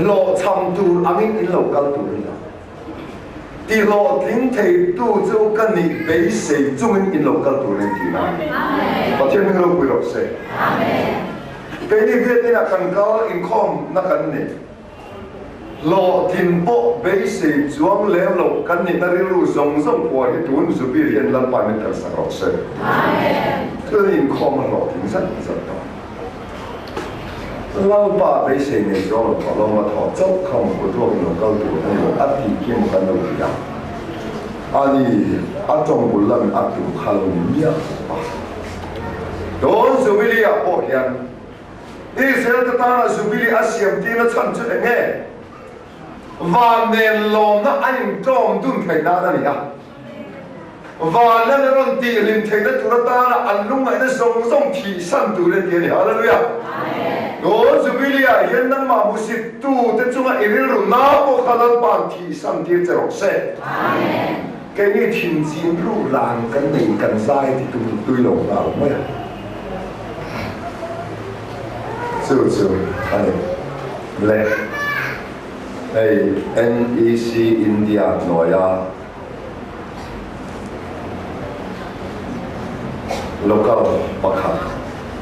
โลทำตูอามินอินโลกัลตูนี่นะที่โลทิ้งเทตูจุดกันนี่เบสเซจุมินอินโลกัลตูนี่ที่นั่นพอเที่ยงนี้เราคุยหรอกเซ่เป็นที่เวียดนี่นะกันก็อินคอมนักกันนี่โลทิ้งโปเบสเซจวงเลี้ยวโลกันนี่นั่นเรื่องส่งพวกที่ทุนสุบิเรียนลำปางนี่แต่สักหรอกเซ่ก็อินคอมมันโลทิ้งสักต่อเราป่าไปเสียในจอเราเรามาถอดเจ้าคำพูดว่าเราเข้าตัวในอัติเกี่ยมกันเราอย่างอันนี้อัตจงบุญละมันอัตตุขลุ่มเยอะป่ะโดนสุบิลีอ่ะโอ้ยันนี่เสียตาหน้าสุบิลีอาเซียมที่นั่นฉันจะเงี้ยวันเนลมน่ะอันนี้จอมดุนไทยด้านนี้อ่ะวันนั้นเราตีลินไทยด้านตุลตาละอันลุงไอ้นั่นส่งที่สั่นตุเรนเดียนี่ฮาเลลูยาโอ้สุบิลีอ่ะยันนั่งมาบุษิตูแต่จุงอ่ะอิริรุน้าโมขลันบางที่สั่นที่จะรอกเซ่แกนี่ทิ้งจีนรูหลานกันหนึ่งกันไซที่ตุยหลงเราไม่สู้อันนี้เล็กไอ้ NEC อินเดียหน่อยlocal ปะขัด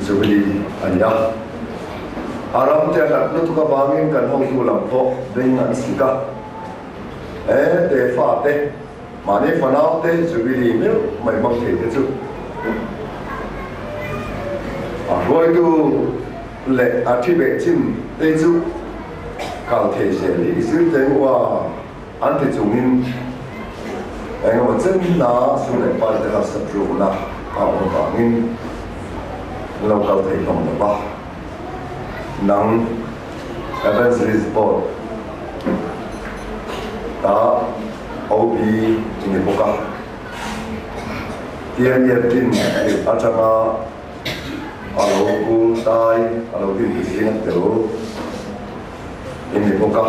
สุบิลีอันยาอารามเจ้าหลักนั่นทุกบางเงินกันห้องดูลำโพงเด้งอันสิกะเตะฟ้าเตะมาเนี่ยฝันเอาเตะสุบิลีเนี่ยไม่บังเกิดจุดรวยดูเล็กอาทิเบจินเตจุกาลเทเชลีซึ่งเรียกว่าอันที่จุงินเองว่าเจ้าหน้าสุนัขไปเดลัสตรูนะเอาบางเงินเรากาลเทลงมาบ้านังเอเวนส์รีสปอร์ตตาเอาบีจินิบุกะเทียนเย็นดินอาจารย์อาโลกุลไตอาโลกินดิสิงเตอร์จินิบุกะ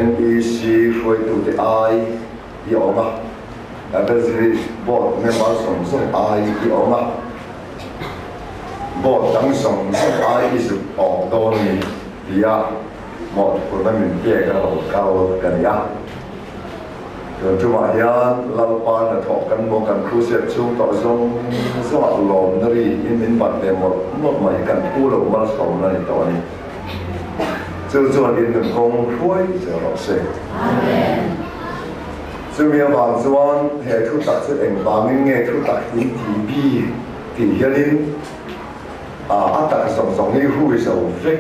NEC ช่วยตัวไอที่ออกมาเอเวนส์รีสปอร์ตเมื่อมาส่งไอที่ออกมาบอกทั้งสองไอ้ที่สุดออกโดนนี่ที่ยาหมดคนนั้นมีเพียงเราเข้ากันยาจนทุกวันยันเราปานถกกันโมกันครูเสียชุ่มต่อส่งสวัสดิ์ลมนรียินมินบัดเดหมดใหม่กันผู้เรามาสองนั่นตอนนี้ส่วนอินหนึ่งคงช่วยจะรอเสกซึ่งมีบางส่วนเหตุทุกตัดเองบางเงี้ยทุกตัดที่ทีบีที่ยันอัตตาสองนี่หูยสาวเฟก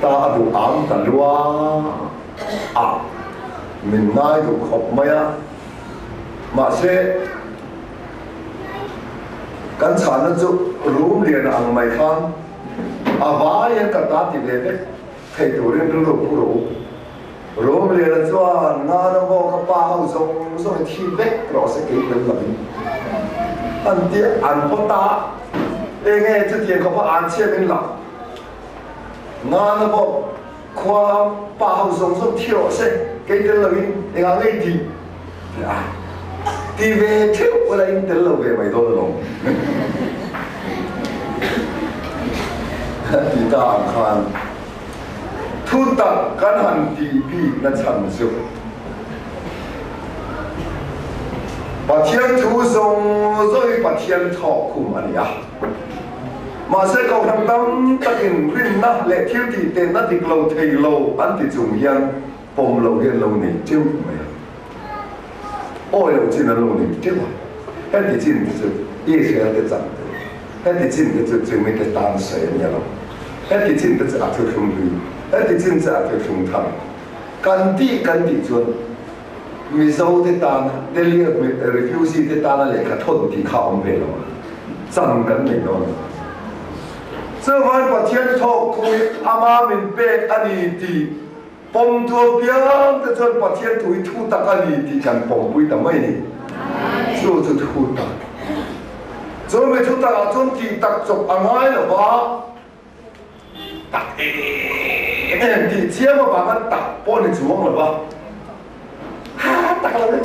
ตาดูอันตาลัวมินนายดูขบไม่มาเสกันฉันนั้นจะรู้เรียนอังไม่คันวายังกระตัดที่เด็กเทตัวเรียนรู้รู้เรียนจวนงานบอกกับป้าเขาส่งที่เด็กรอสักกี่เดือนหลังอันเดียอันพอตาเองจะเทียนเขาพออ่านเชื่อเป็นหลักงานบอกความป่าวส่งเที่ยวเสกเกิดเลยเองอะไรดีทีเวเที่ยวอะไรเดินเลยไม่โดนลงที่ตาคันทุตะกันหันทีบีนั่นฉันสุดปะเทียนทุส่งโดยปะเทียนทอคุมอันนี้มาเสกเอาทำตั้งตักินรินนะเละเที่ยวที่เต้นนั่นที่เราเทโลอันที่จุงยันปมเราเรียนเราหนีเจ้าไหมโอ้ยเราจีนเราหนีเจ้าแค่ที่จีนก็จะยี่สิบเดือนจังแค่ที่จีนก็จะจึงไม่ได้ตามเสียเนี่ยเราแค่ที่จีนก็จะอัดทุ่มดูแค่ที่จีนจะอัดทุ่มทำกันที่จนมีโซ่ที่ตาเดี๋ยวเรียกมีรีฟิวซี่ที่ตาเลยกระทนที่เขาไม่เป็นหรอกจำกันไม่นอนเจ้าวันปะเทียนทอกคุยอามามินเป็ดอันนี้ที่ปมตัวเพียงแต่จนปะเทียนถุยทูตักอันนี้ที่กันปมปุยแต่ไม่นี่สู้จะทูตัก cho mình thu ta cho kỳ tắc chụp ăn ngay là ba tắc em thì chia mà bà con tắc bỏ đi xuống là ba tắc lâu đấy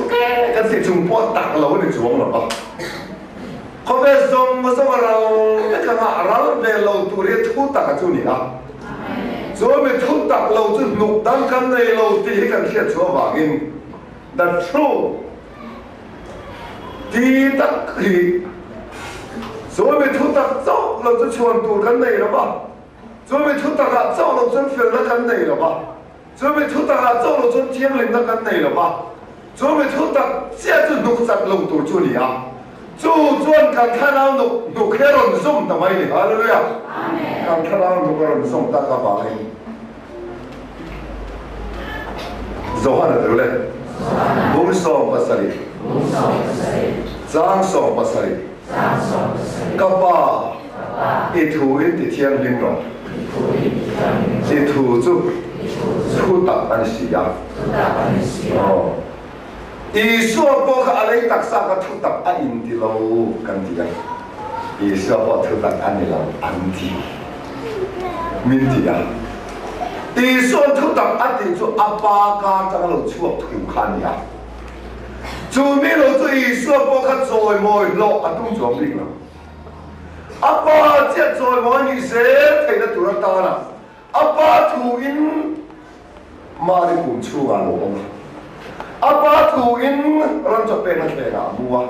cái gì chúng bỏ tắc lâu đi xuống là ba có vẻ giống mà sao mà cái ngã rau về lâu tụi đi thu tắc cái chỗ này à rồi mình thu tắc lâu chứ nụ đăng căn này lâu thì cái kia chúa vàng in that's true thì tắc thì rồi mình thu tắc dốc lâu chứ chuồn tụi căn này là ba rồi mình thu tắc là dốc lâu chứ phiền là căn này là ba rồi mình thu tắc là dốc lâu chứ thiêng linh là căn này là ba rồi mình thu tắc sẽ chứ nụ giặc lâu tụi chỗ này à chú chuan kan khai nào nụ khe rộn zoom tầm ấy hallelujah kan khai nào nụ khe rộn zoom ta cả bà ấy dấu hẳn là được đấy bung song pasari giang song pasari các bà ít thu ít thì thiêng linh rồi ít thu chú thu tập anh sĩ à Isu apa alai taksa ka thu tak a in ti lo kan ti kan Isu apa thu tak an ni lo an ti min ti ya Isu thu tak a ti chu apa ka chang lo chu thu khan ya chu mi lo chu Isu apa ka choi moi lo a tung chom ring lo apa chia choi moi ni se thai na tu ra ta na apa thu in ma ri kum chu ga lo apa thu in ran cho pe na pe na mua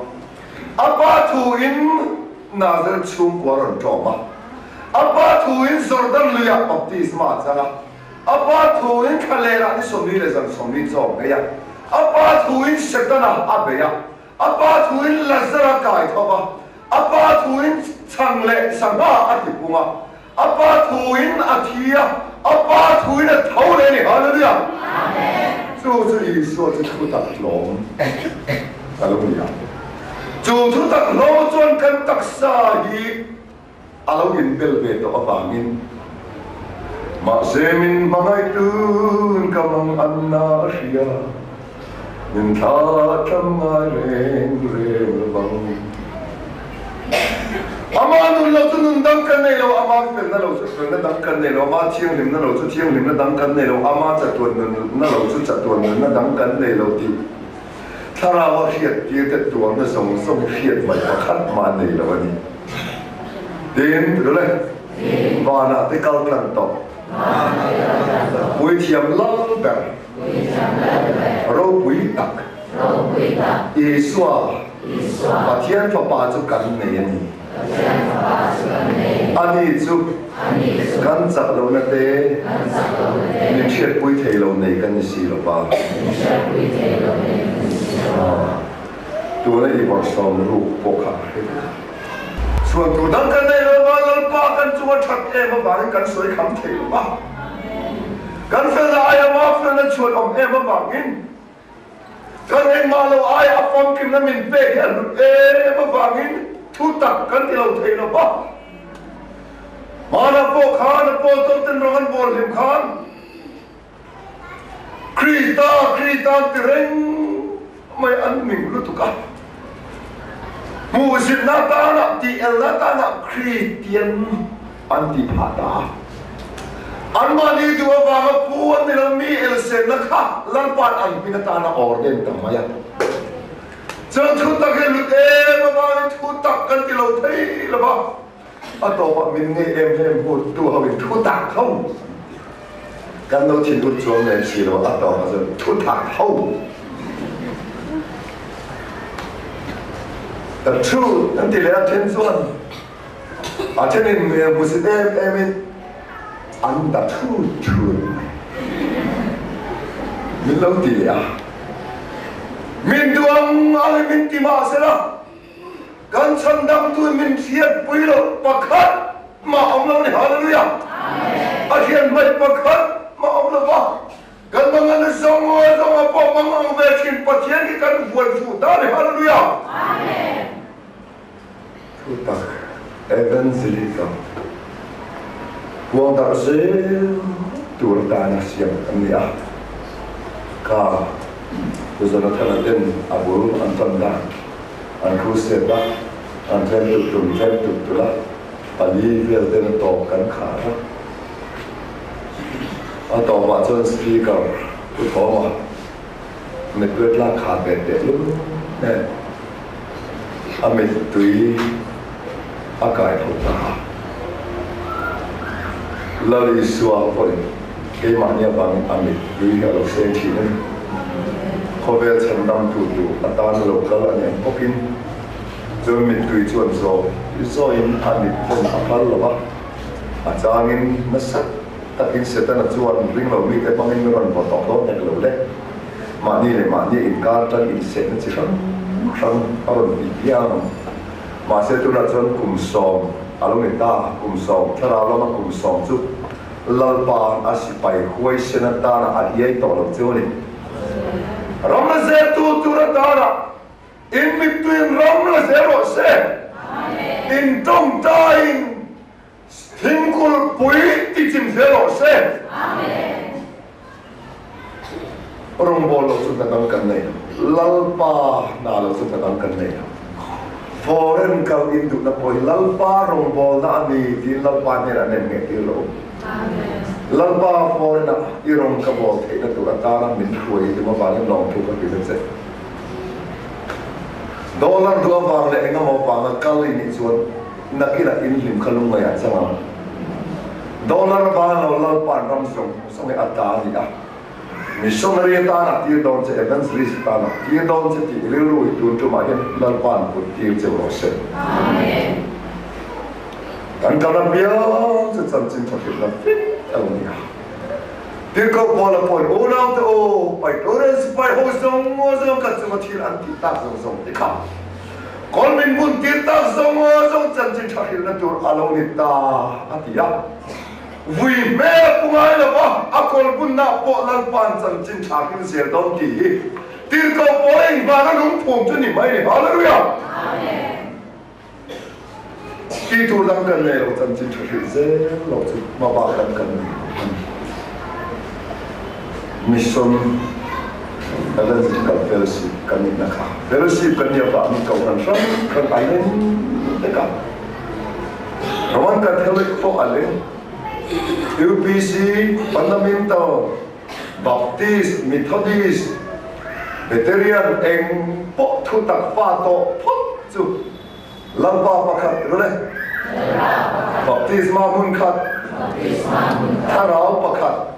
apa thu in nazar chung kwa ran troma apa thu in jordan luya baptisma changa apa thu in khalera ni somni le zan somni chom ya apa thu in shetana abeya apa thu in lazara kai thoba apa thu in changle sanga atipunga apa thu in athia apa thu in thaule ni hallelujah amen 就是说这出大龙，阿拉们呀，就出大龙专跟大沙伊，阿拉人bel别到阿bangin，mak semin mangai tun kamang anna sia, minta kamang reng bang. Aman lo tu nundang kan nei lo aman pen na lo chu pen na dang kan nei lo ama thiang lim na lo chu thiang lim na dang kan nei lo ama cha tuan na lo chu cha tuan na dang kan nei lo ti thara wa hiat ti te tuang na song song hiat mai pakhat ma nei lo ani den ro le ba na te kal kan to pui thiam lang ber ro pui tak Iswa pa thian fa pa chu kan nei ani Ani chu kan chak lo na te ni thiet pui thei lo nei kan si lo pa tu na I por som ru po kha chuan tu dang kan nei lo ba lo pa kan chu that em ba kan soi kham thei lo ba kan fa la ai ma fa na chuan om em ba ngin kan eng ma lo ai a pom kim na min pe kan em ba ngin thu tak kan ti lo thei lo ba mana po khan po to ten ron bol him khan krita ti reng mai an ming lu tu ka mu sit na ta na ti el na ta na Christian an ti pha ta an ma ni du ba ga pu an ni mi el sen na kha lan pat an pi na ta na orden ta ma ya Jangan thu tak lu ba thu tak kan ti lo thei la ba a to ba min nge em hu tu ha min thu tak không kan lo thin tu chuang le chi lo a to ma zo thu tak không the truth and the ten chuan a chen in me bu si em an da truth min lo ti ya Min duang ale min ti ma se la kan chan dam tu min thiat pui lo pakhat ma om lo ni hallelujah amen a hian mai pakhat ma om lo ba kan mangan zong po mangang ve chin pathian ki kan buat fu da ni hallelujah amen tu tak evangelism huang da se tu ta na siam ni a ka Kuzana thana den aburu antanda an kruseba an chen tu la ali vel ten to kan kha a to wa chon speaker tu tho ma me tu la kha be de lu ne a me tui a kai tho ta la li suwa po ke ma nya bang a me tui ga lo se thi ne ko ve chan dam tu a tan lo ka la ne pokin cho mình tùy chuẩn rồi in anh không phải là ba à cha in nó sắc ta in sẽ ta là chuẩn riêng là vì cái bằng in nó còn vào tọt đó này lâu đấy mà như in ca ta in sẽ nó chỉ không ở bên bị giang mà sẽ tu là chuẩn cùng sòng à lúc người ta cùng sòngถ้าเรามาcùng sòng chút lal pa asi pai huai sena ta na ai to lo choni rom na se tu ra ta na in between rom la zero se in tong tai thingkul pui ti chim zero se rong bol lo sun ta kan nei lal pa na lo sun ta kan nei foreign kal in du na poi lal pa rong bol na ni ti lal pa ne ra ne nge ti lo lal pa foreign na i rong ka bol the na tu ta na min khui ti ma ba ni long tu ka ti se dollar dua vang le enga mo pa na kali ni chuan nakila in lim khalung ma ya changa dollar ba lo lal pa ram song e ata ni a missionary ta na ti don che evangelist ta na ti don che ti le lu tu tu ma yen lal pa pu ti che ro se amen kan ka na bia che chan chin tha na al ni a ti ko bola po o na to pai torres pai ho song mo song ka chu ma thil an ti ta song ti kha kol min bun ti ta song mo song chan chin tha hil na tur alo ni ta atia vui me pungai la ba akol bun na po lan pan chan chin tha hil se don ti ti ko po eng ba na lung phum chu ni mai ni hallelujah amen ti tu lam kan le lo chan chin tha hil se lo chu ma ba kan mission evangelical fellowship kan ni na kha fellowship kan ya ba mi ko ran ram kan ai len te ka roman catholic fo ale UPC fundamental baptist methodist veteran eng po thu tak fa to phot chu lamba pakhat ro le baptist ma mun khat tharau pakhat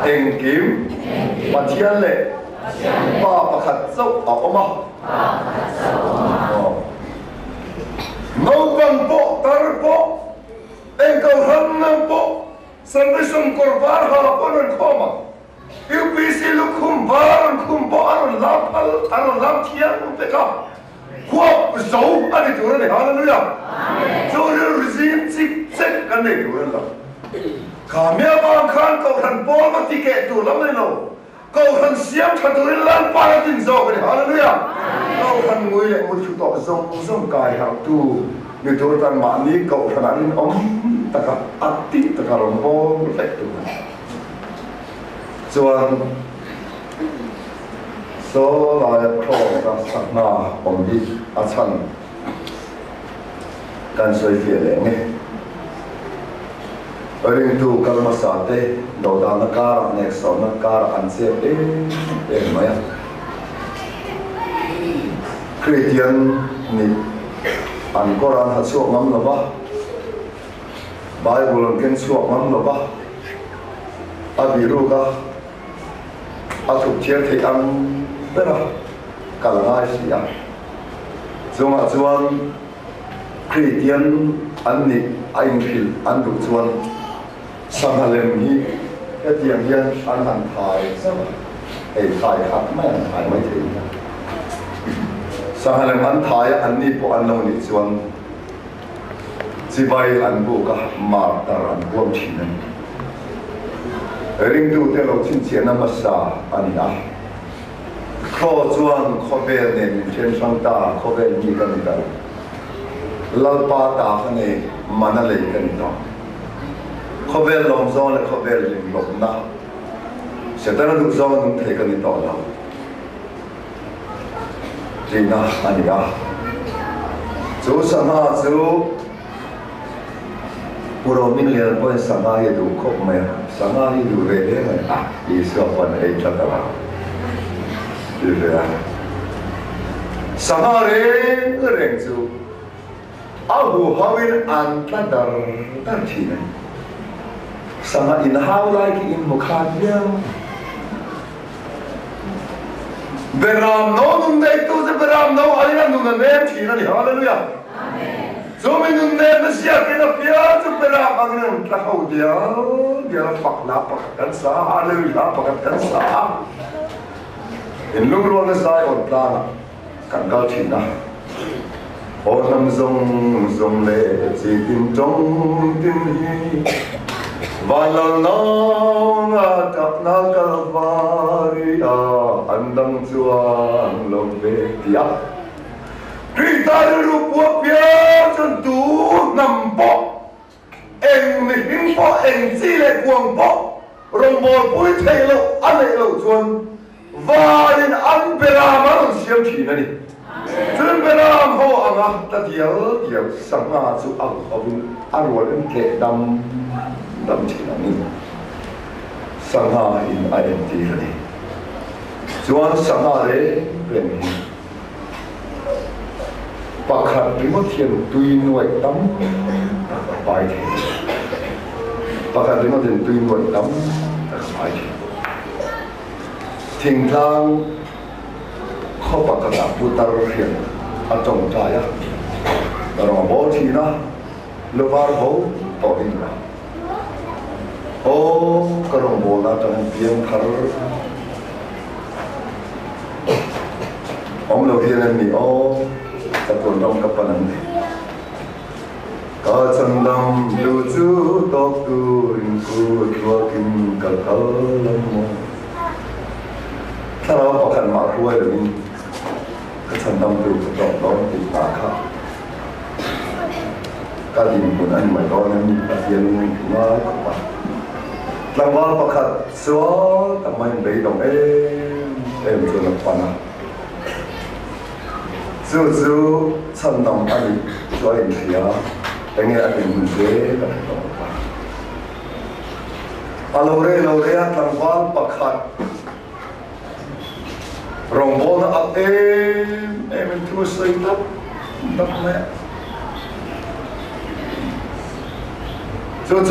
eng kim pathian le pa pakhat zau a oma no ban po tar po eng ko han na po salvation korban ha ponon khoma UPC lukhum baron khum po aron lam thian pe ka khwa zau ani tur ne hallelujah amen so regime sik kan ne tur la kamya bang khan ko than pol ma ti ke tu lam ne lo ko than siam tha tu lan pa tin zo ne hallelujah ko than ngui le mu chu to zong kai ha tu ni tu tan ma ni ko than an om ta ka atti ta ka rom bo le tu chuan so la kho ta sakna om di a chan kan soi fie le nge ring tu kalma sate do da na kar nek so na kar an se maya Christian ni an Quran ha chuak ngam lo ba Bible ken chuak ngam lo ba a biru ka a thuk thiar thei ang pera kal ngai si a chunga chuan Christian an ni ain khil an du chuan Sanghalem hi cái tiếng hiền ăn hàng thái sao để thái khác mấy ăn thái mấy thế Sanghalem ăn thái ăn ni po ăn lâu ni chuan chỉ bay ăn bu cả mar tar ăn buông chín này ring tu te lo chin chian na masa ani a kho chuan kho ve ne chen sang ta kho ve ni kan ta lal pa ta khane mana le kan ta kho ve lom zo le kho ve lim lom na se ta du zo nung the kan ta la ji na ani a chú sama chú Puro min lian pun sama hidu kok me sama hidu rede me isiapan cakap dia sama reng chú aku hawin antadar tanti sama inhau lagi in mukanya beram no nunde itu beram no aliran nunde tina ni haleluya so mình nunde Mesya kita pia tu beram angin tahu dia pakna pakkan sa haleluya pakkan sa in lungruan sai on plana kan gal tina onam zong le chi tim jong tin hi Walau nong tak nak kalvari andang cuang lombe tiap kita rupa pia tentu nampak eng himpo eng sile kuang po rombol pui thelo ane lo chuan vain an berama siam thina ni chun beram ho anga ta dial sanga chu avin arwal en ke dam chỉ là như sang hà in INT này, chuan sang hà đấy về mình, bạc hạt bị mất tiền tùy nuôi tắm, bài thế, bạc hạt bị mất tiền tùy nuôi tắm, bài thế, thỉnh thoảng khó bạc hạt bút tar hiện, ăn trồng trái á, rồi bỏ thì na, lơ var bầu, tỏ hình ra. Oh, kalau bola dengan piang kar, lo piang ni satu dong kapanan ni. Kacandam lucu tok tuinku tuakin kakalammu. Kalau pakan makuai ni, kacandam lucu tok dong di takah. Kadim pun an mai dong ni piang ni apa? Lang wal pakat suwa tamay bay dong em cho nak pana zu san dong ani cho em sia pengen ada munde kan dong alore at lang wal pakat rombol na at em tu say tap me zu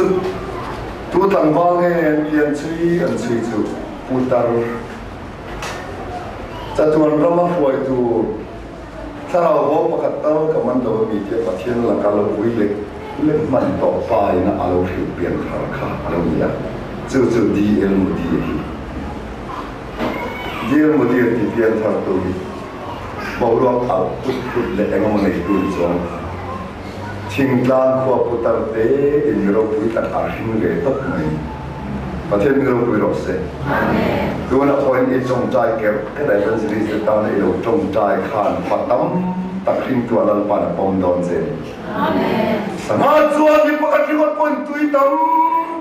tu tang vang yang cui tu putar catuan ramah huai tu kalau bawa pakat tahu kamando media pasien lah kalau boleh man top pai na alau hipian haraka alau ya tu di ilmu dia di pian harto bawa al put le engam nei tu jong Tinggal kuah putar te, ingro pui tak arhim le top mai. Pathe ingro pui rose. Dua nak poin itu jomcai ker, kedai dan sendiri setan itu jomcai khan patam tak ring tua lalu pada pom don zen. Sangat jual di pakat lewat poin tu hitam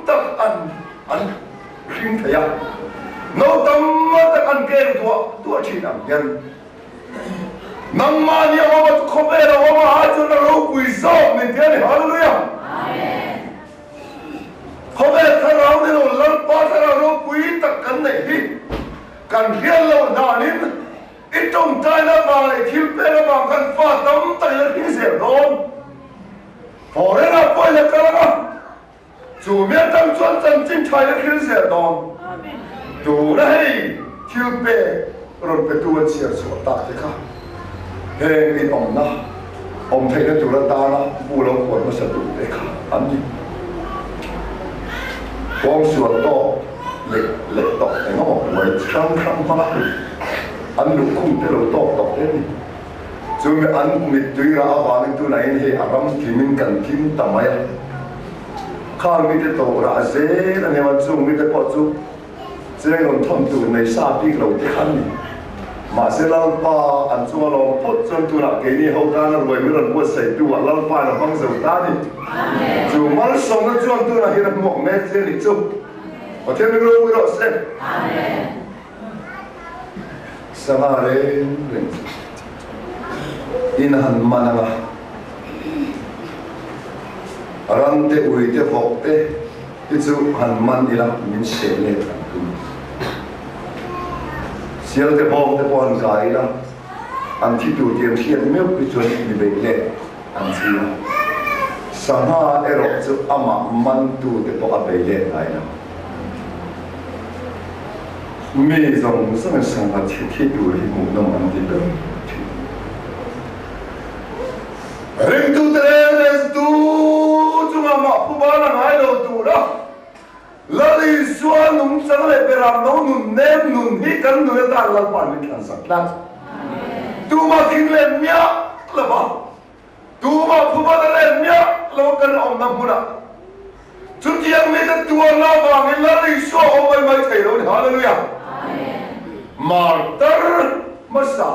tak an ring saya. No tam tak an ker tua cina yang nang mani awak khobera awak hajar na ro kuisab ni tiani haleluya amen khobera tharau ni lo lalpa thara ro kui takkan nei kan hial lo danin itom taina ba le khilpera ba kan fa tam taila hi se don forena poile kara chu me tam chuan chan chin thaila khil se don amen tu nei khilpe ron pe tu chia so ta te kha heng in om thấy nó chủ là ta nó bu lâu quần nó sẽ tụt để cả anh đi quang sườn to lệ to để nó một người khăng hoa anh lục khung để đầu to thế đi chứ mình anh mình tuy ra vào những thứ này thì anh thì mình cần kiếm tầm ấy khang mình để tổ ra dễ là nếu mà dùng mình để bỏ dùng dễ còn thầm tụi này xa đi lâu thế khăn mà sẽ lao pa anh cho nó phốt chân tu nạp cái này hậu ta nó rồi mới lần qua sấy tu à lao pa là băng dầu ta đi dù mà nó sống nó chân tu là hiện là một mét thế này chung và thêm những lúc đó sẽ sáng nay in hàn mana ran te ui te vok te ti chu han man ila min se le tu sial te vok te pon kai la an thi tu tiam hiat me pi chu ni be le an chi sama ero chu ama man tu te po a be le ai na mi zong sang sang a thi thi tu hi mu no man ti be ring tu tres tu chunga ma phuba la ngai lo tu la la li suan num sang le peram no nun nem nun hi kan nu ta la pan ni kan sak la tu ma king le mya la ba tu ma phuba le mya lo kan om na pura chu tiang me ta tu la ba ngi la li so o mai mai thai lo hallelujah amen martar masa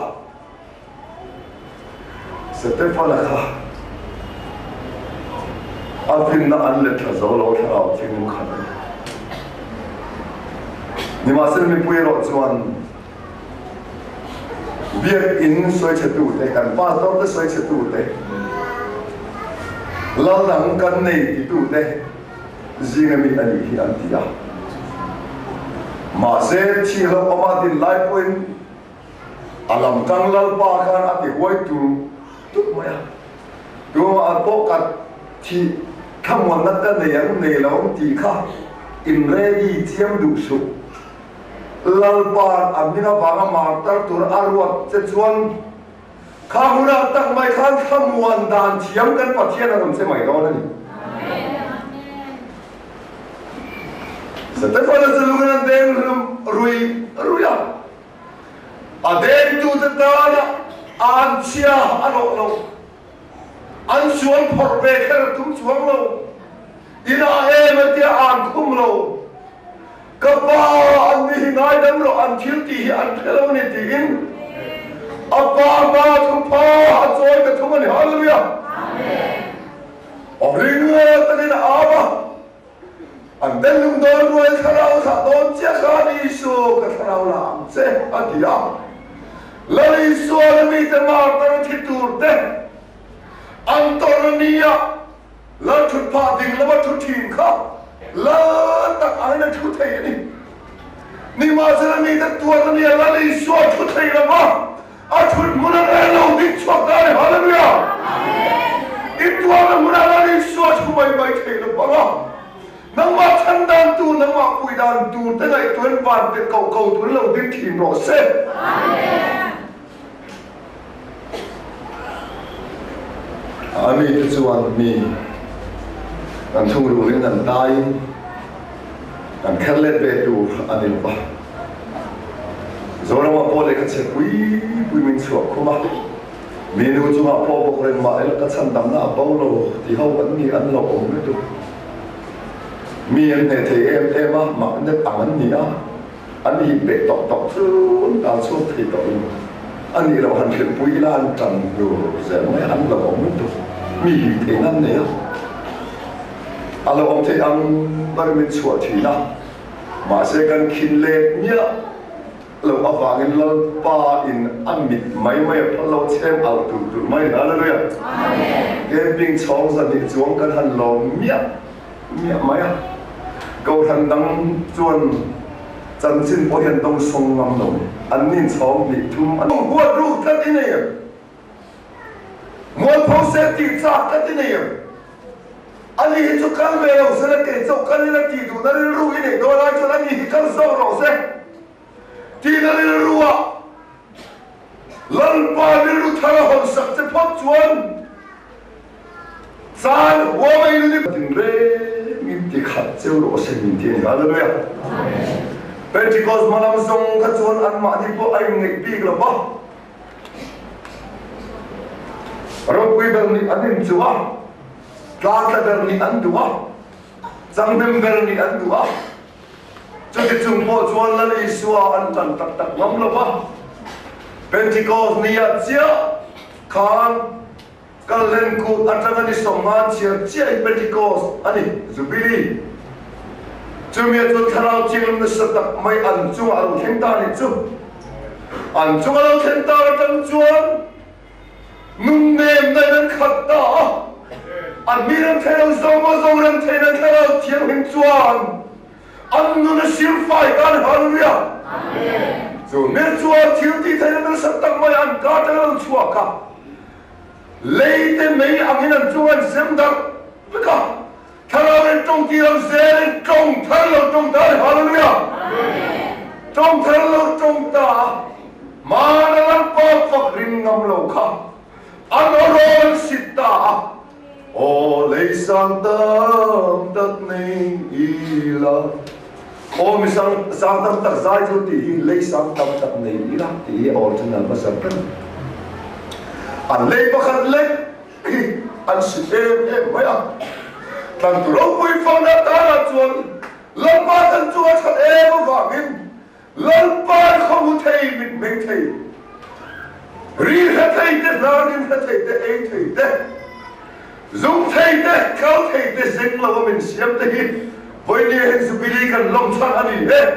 Stefan ha Alpin na anle thazolo thao thing khan ni ma sen mi pui ro chuan biak in soi chatu te kan pa to te soi chatu te la lang kan nei ti tu te zinga mi ani hi an tia ma se chi lo oma din lai point alam kang lal pa khan ati hoi tu tu maya tu a po kat thi khamon na ta nei ang nei lo ti kha im re di thiam du su lal pa amina banga mar tar tur arwat che chuan kha huna tak mai khan khamwan dan thiam kan pathian an se mai do na ni Stefan is looking dem rui ruya adem tu ta an chia alo lo an chuan phor be kher tum chuang lo ina em te an khum lo ka ba an ni ngai dam lo an thil ti an thelo ni ti in apa ba thum pa choi ka thum ni hallelujah amen oringa tanin aba an den lung do ruai kharau sa don chia kha ni su ka kharau la se atia Lali suara mi te martar titur te Antonia la thut pa ding la thut thim kha la tak aina thut thei ni ni ma sara mi te tuar ni la li suara thut thei la ma a thut muna la lo dik chok da hallelujah amen it tuar muna la li suara thu mai mai thei la ba nang ma chan dan tu nang ma pui dan tu te ngai tuan ban te kau kau tu lo dik thim ro se amen Ami tu chuan mi kan thung ru rin an dai kan kherlet be tu anil ba zora ma pole ka che pui min chu khoma mi nu chu ma po bo ren ma el ka chan dam na ba lo ti ho an ni an lo om tu mi en ne the em ma ne tang an ni a an hi be tok tok chu ta chu thi to anh đi đâu hành trình quý lan trần rồi sẽ mấy anh là ông biết được mi thế năm này alo ông thấy anh bao mình chùa thì na mà sẽ cần kinh lệ nhá lâu ở vàng in lâu ba in anh mít mấy lâu xem ao tụt mấy đó là rồi cái bình chong ra đi chuông cần hành lâu miết mấy câu thần đăng chuan chân chính bố hiện đông sông ngầm nổi anh nên cháu bị thum anh mua rượu tất đi này mua phô xe tỉ chạc tất đi này anh đi cho căn về đâu sẽ là kể cho căn là tỉ đủ nó đi rượu này đó là cho anh đi căn sâu rồi sẽ tỉ nó đi rượu à lần ba đi rượu thà là hồn sắc sẽ phát chuan san hoa mày đi tình rê mình thì khát chiêu rồi sẽ mình thì là được rồi Pentecost malam song kacuan an ma di po ay ngai pi la ba Rob ber ni anin chuwa Tla ber ni an duwa Sang dem ber ni an duwa Chu ti chung po chuan la ni suwa an tan tak tak ngam la ba Pentecost ni ya chia khan kal len ku atanga ni songan chia Pentecost ani zubili Cumia tu tharau cilum nesetak mai anjung alu kenta ni cu, anjung alu kenta kan cuan, nung nem nan kata, anh mi làm thế nào dòng mà dòng làm thế nào thiên hình chuan anh nó siêu phải gan hallelujah rồi mẹ chuan thiếu tí thế nào sắp tăng mai anh cả thế nào chua cả lấy thế mấy anh anh chuan xem đặc với cả thế nào lên trong kia làm xe lên trong thế nào trong ta hallelujah trong thế nào trong ta mà nó làm bao phật rin ngâm lâu cả anh ở rồi xịt ta ô lấy sang tâm đất này là ô mi sang tâm đất dài cho thì lấy sang tâm đất này là thì ở trênนั้นมาสักanh lấy bao khát lấy anh xịt em vậy à thằng tụi ông quỳ phong đã ta là chuột lần ba thằng chuột thật em vào mình lần ba không thấy mình thấy ri hết thấy thế nào ri hết thấy thế ấy thấy thế dùng thấy thế câu thấy thế sinh là mình xem thế với này hình sự bị cái lòng chăn anh đi hết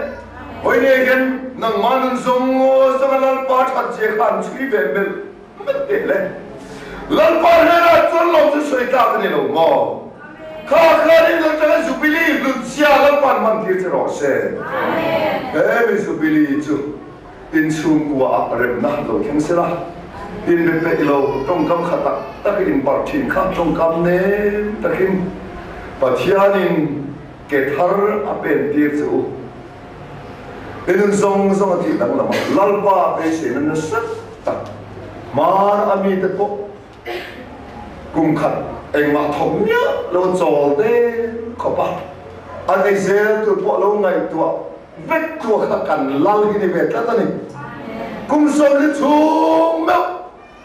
với này cái nàng man dùng dùng lần ba thật dễ khăn suy về mình mất tiền lên lần ba này là chuột lòng cho suy ta cái này đâu ngò khá đi lần cho hình sự bị lần xia lần ba mang thiệt rồi sẽ em hình sự bị chứ tin sung qua rem na lo keng sela tin be pe lo trong kam khata takin bar thin kham trong kam ne takin pathianin ke thar apen tir chu in zong zong ti dang lama lalpa pe se na sat ta man ami te ko kum khat eng ma thom nya lo chol te khopa anh zel tu po lo ngai tu vết tua khắc cảnh lal cái này về tất tani cùng số cái chung mèo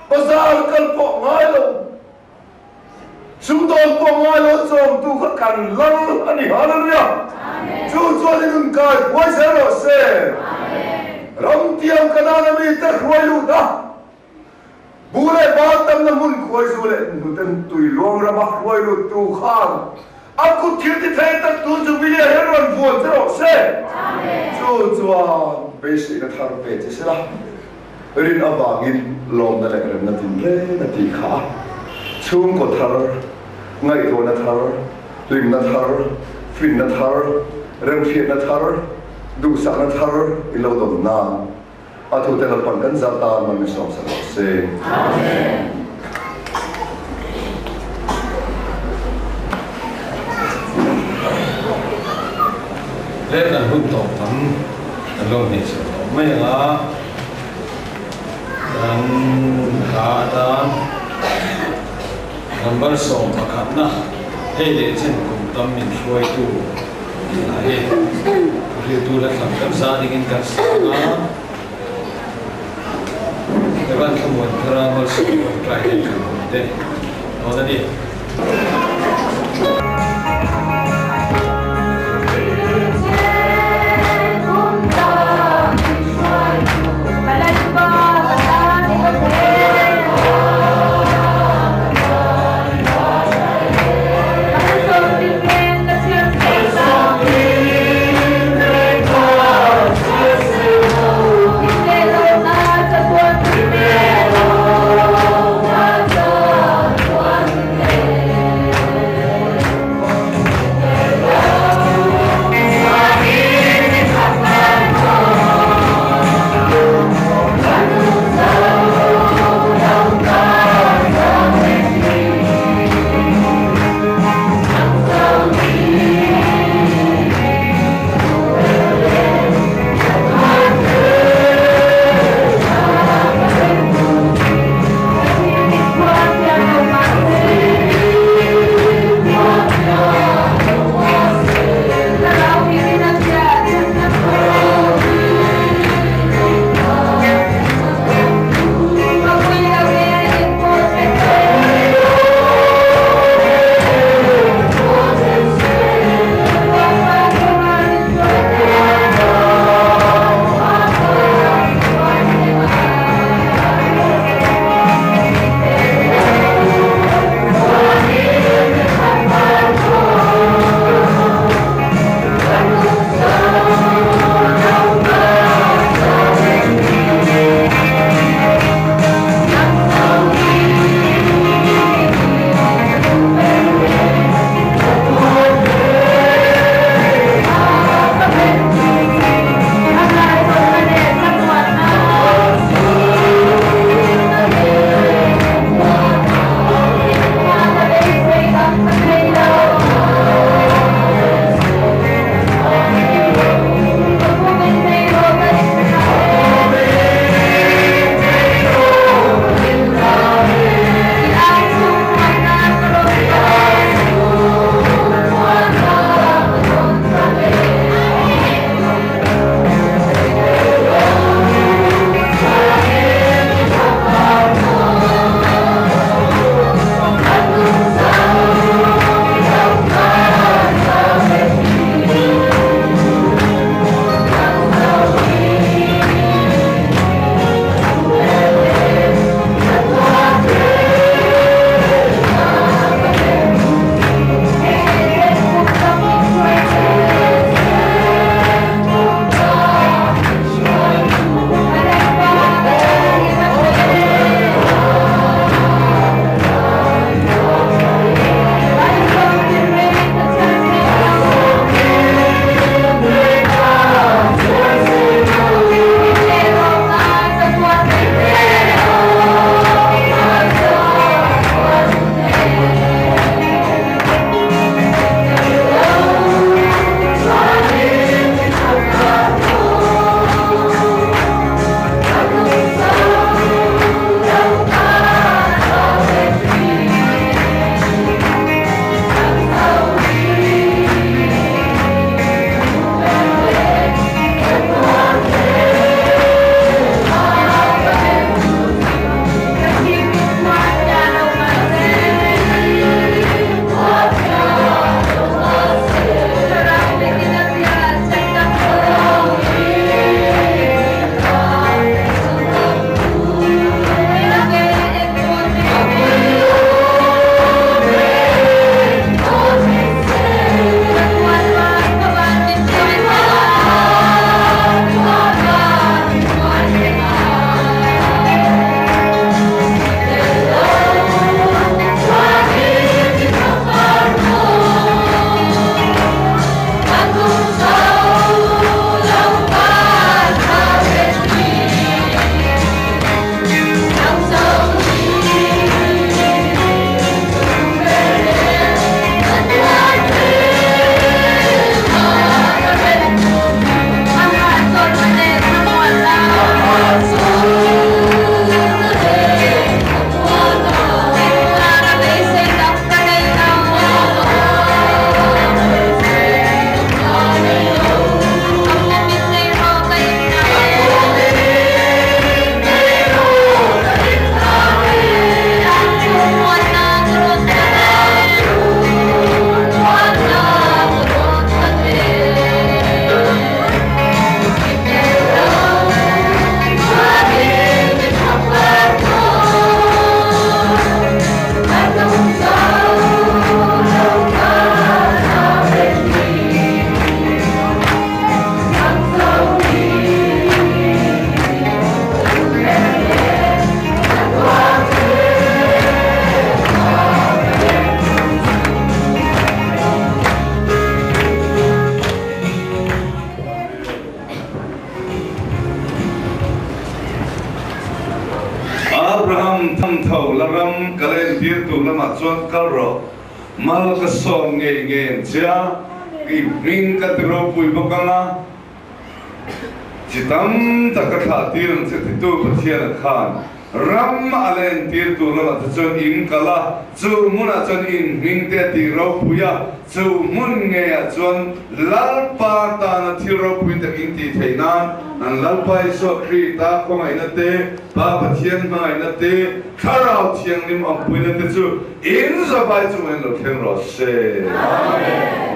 bây giờ cần bỏ ngay luôn chúng tôi bỏ ngay luôn rồi tu khắc cảnh lal anh đi hả luôn nhá chú cho đi đừng cài quay xe rồi xe rong tiêm cái nào là mình ta quay luôn đó bù lại ba tâm là muốn quay rồi lại muốn tên tùy loang ra bác quay luôn tu khang aku tiada terhadap tujuh miliar hewan buat terus se. Tujuan besi nak taruh besi selah. Rin abangin lom nak kerana nanti le nanti kah. Chung ko taruh, ngai tu nak taruh, lim nak taruh, fin nak taruh, rem fin nak taruh, dusa nak taruh, ilau dom na. Atu terlepas kan zatan manusia se. Amen. lên là hôn tổ thắm lâu thì sẽ tổ mấy là dan keadaan gambar som makna hele chen kum tam min shoi tu lahe ri tu la kham kam sa dingin kan sa evan khamon thara mal so try it te no da ni thầu là ram cái lên tiết tụ là mặt chuột cao rồi mal cái son nghe nghe chia cái ring cái trâu bùi bốc ngã chỉ tâm ta cái thà tiền sẽ thì tu bớt tiền khan ram alen tiết tụ là mặt chuột in kala chu muốn là chuột in ring te ti rau puya chu muốn nghe chuột lalpa ta na thi rau puya te in ti thei na an lalpa iso kri ta ko ngai na te ba pathian ngai na te kharau thiang nim am puya na te chu in za bai chu en lo theng ro se amen.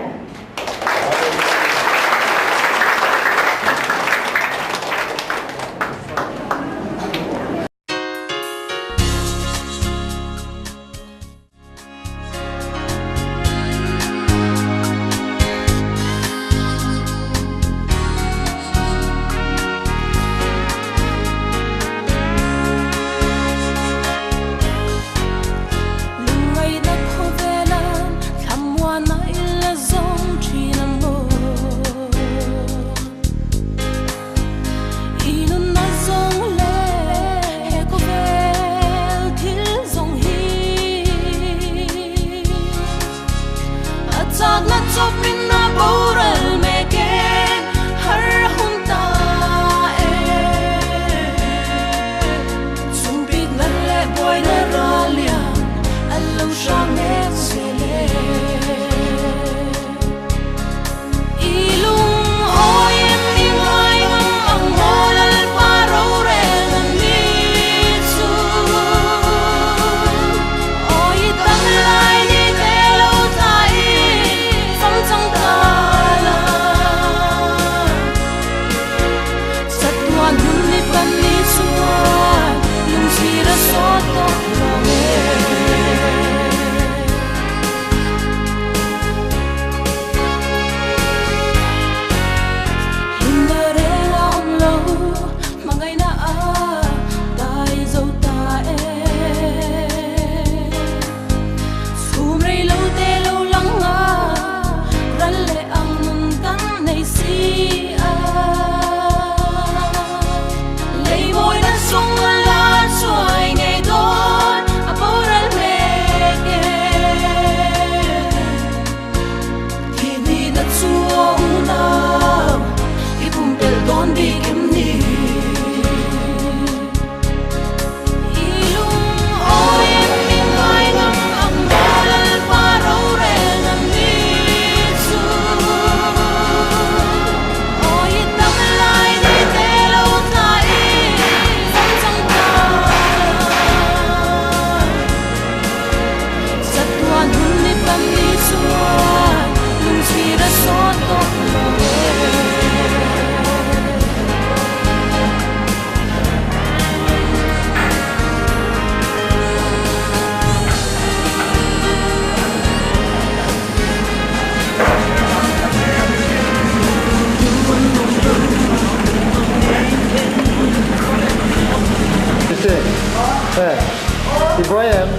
Ibrahim,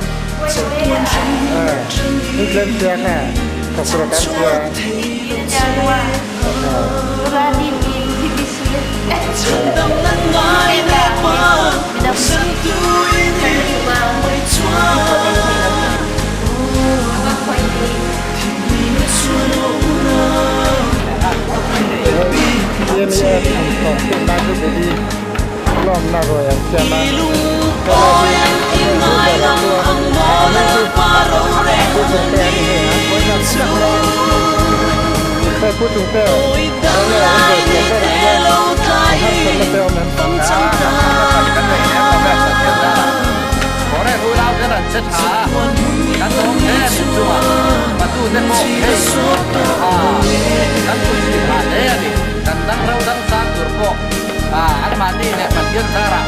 Muslim siapa? Kesurupan siapa? Jawa, Rani Put to fail. Kore hulau ke ran setha kan dong he chua patu te mo he kan tu si ha he ani kan dang rau dang sang tur po an mani ne patien sara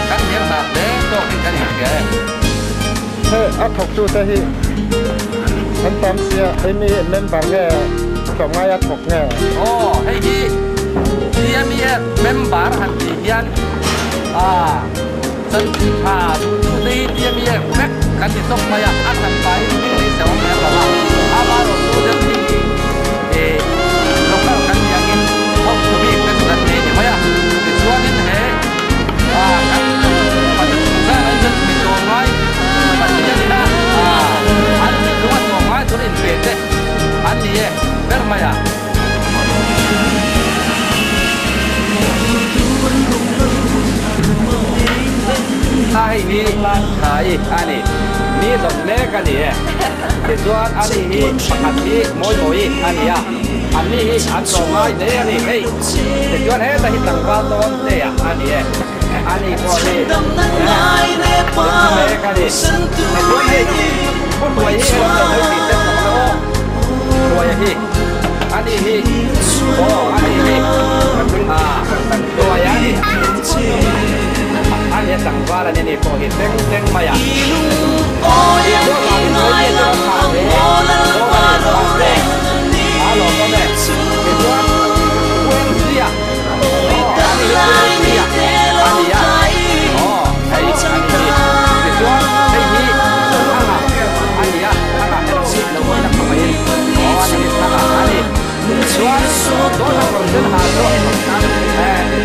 kan yang sa de to kan ke he athok tu te hi an tam sia emi men bang nge song ngai athok nge he hi dia mi member han ti hian dân hà đi tiêm ye mẹ kan ti tok maya akan pai ni se ong me bala aba ro tu de ti lokal kan yang in hok tu bi kan dan ni maya ti chuan in he kan pa sa an dân mi to mai hi thai ani mi dom le ka ni ti chuan ani hi pakhat hi moi moi ani a ani hi an ro mai de ani hei ti chuan he ta hi tangwa ton te a ani ani ko ni le ka ni ti chuan hei ko tuai hi an ta hoi ti te lo tuai hi ani hi ani hi tuai ani anh tặng qua là nên có hiện tên tên mày à alo con này cái chuyện quên gì à anh đi à hay cái chuyện hay gì anh đi à anh đâu biết đâu có làm gì anh đi anh đi chuyện đó là một chuyện hà nội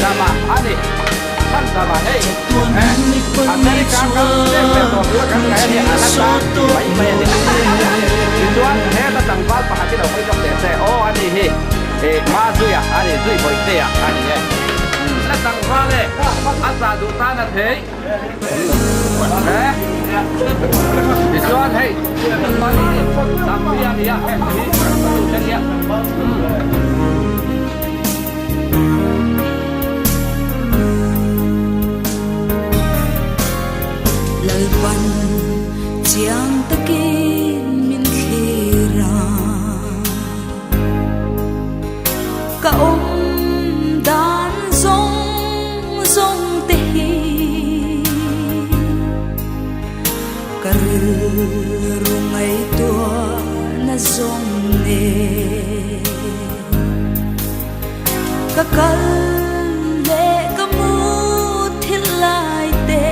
làm mà anh đi sama hey Amerika kan betul kan kayak anak baik-baik tujuan saya tentang bal pakai dah boleh deh oh ani he maju ya ani zui boleh deh ya ani he tentang bal asal du tanah he tujuan hey tapi ani ya jadi ya lời văn chiang ta kin min khira ka dan zong zong te hi ka rungai to na zong ne ka kal le ka mu thil lai te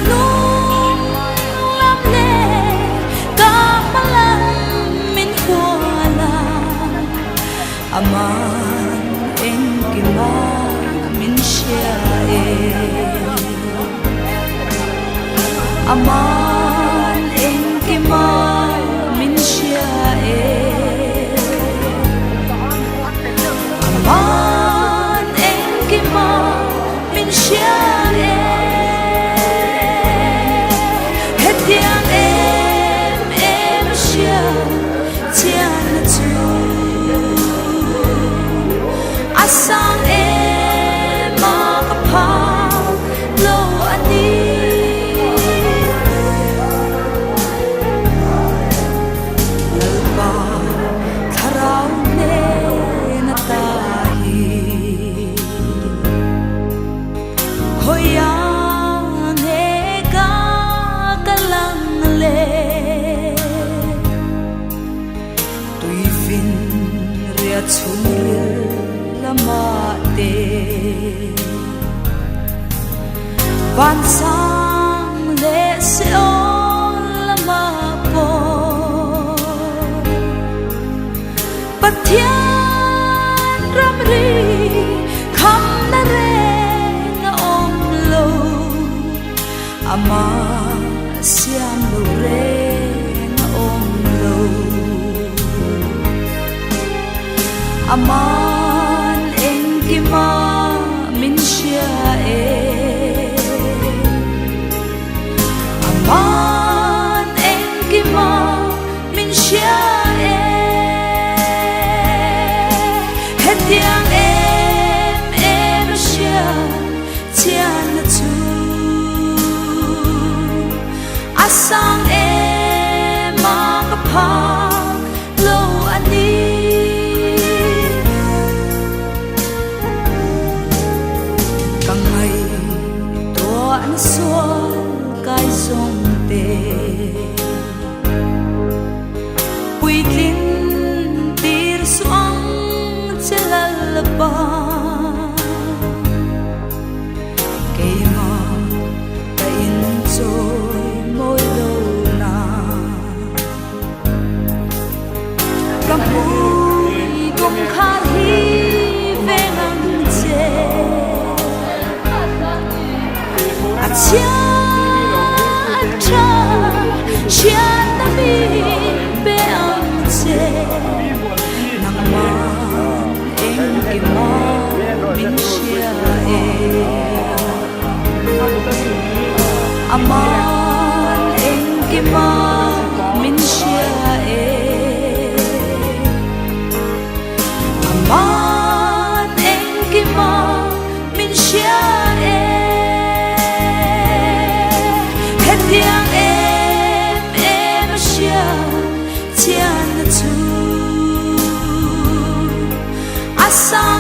nung lam le ka malang min huala aman en kima min shae aman en kima min shae aman en kima min shae tiếng em chia chian chu asang em ma pa lo ani ba tharau ne na ta hi hoya chunil lama te van sang le se on lama po pathian ram ri kham na re na om lo ama siam lo re na om lo aman en kima min shae aman en kima min shae hetiang em sha chian chu asang em ma ka pa lo ani anh xuân cái sông tê quy kinh tir xuống chân ba cây mà tay in trôi môi lâu na cầm mũi cùng khát hi về nắng chê chia cha chia ta bi be ang che nang ma em ki ma min chia Aman engkima min syae Aman engkima min syae Hetiang em sya tian tu Asam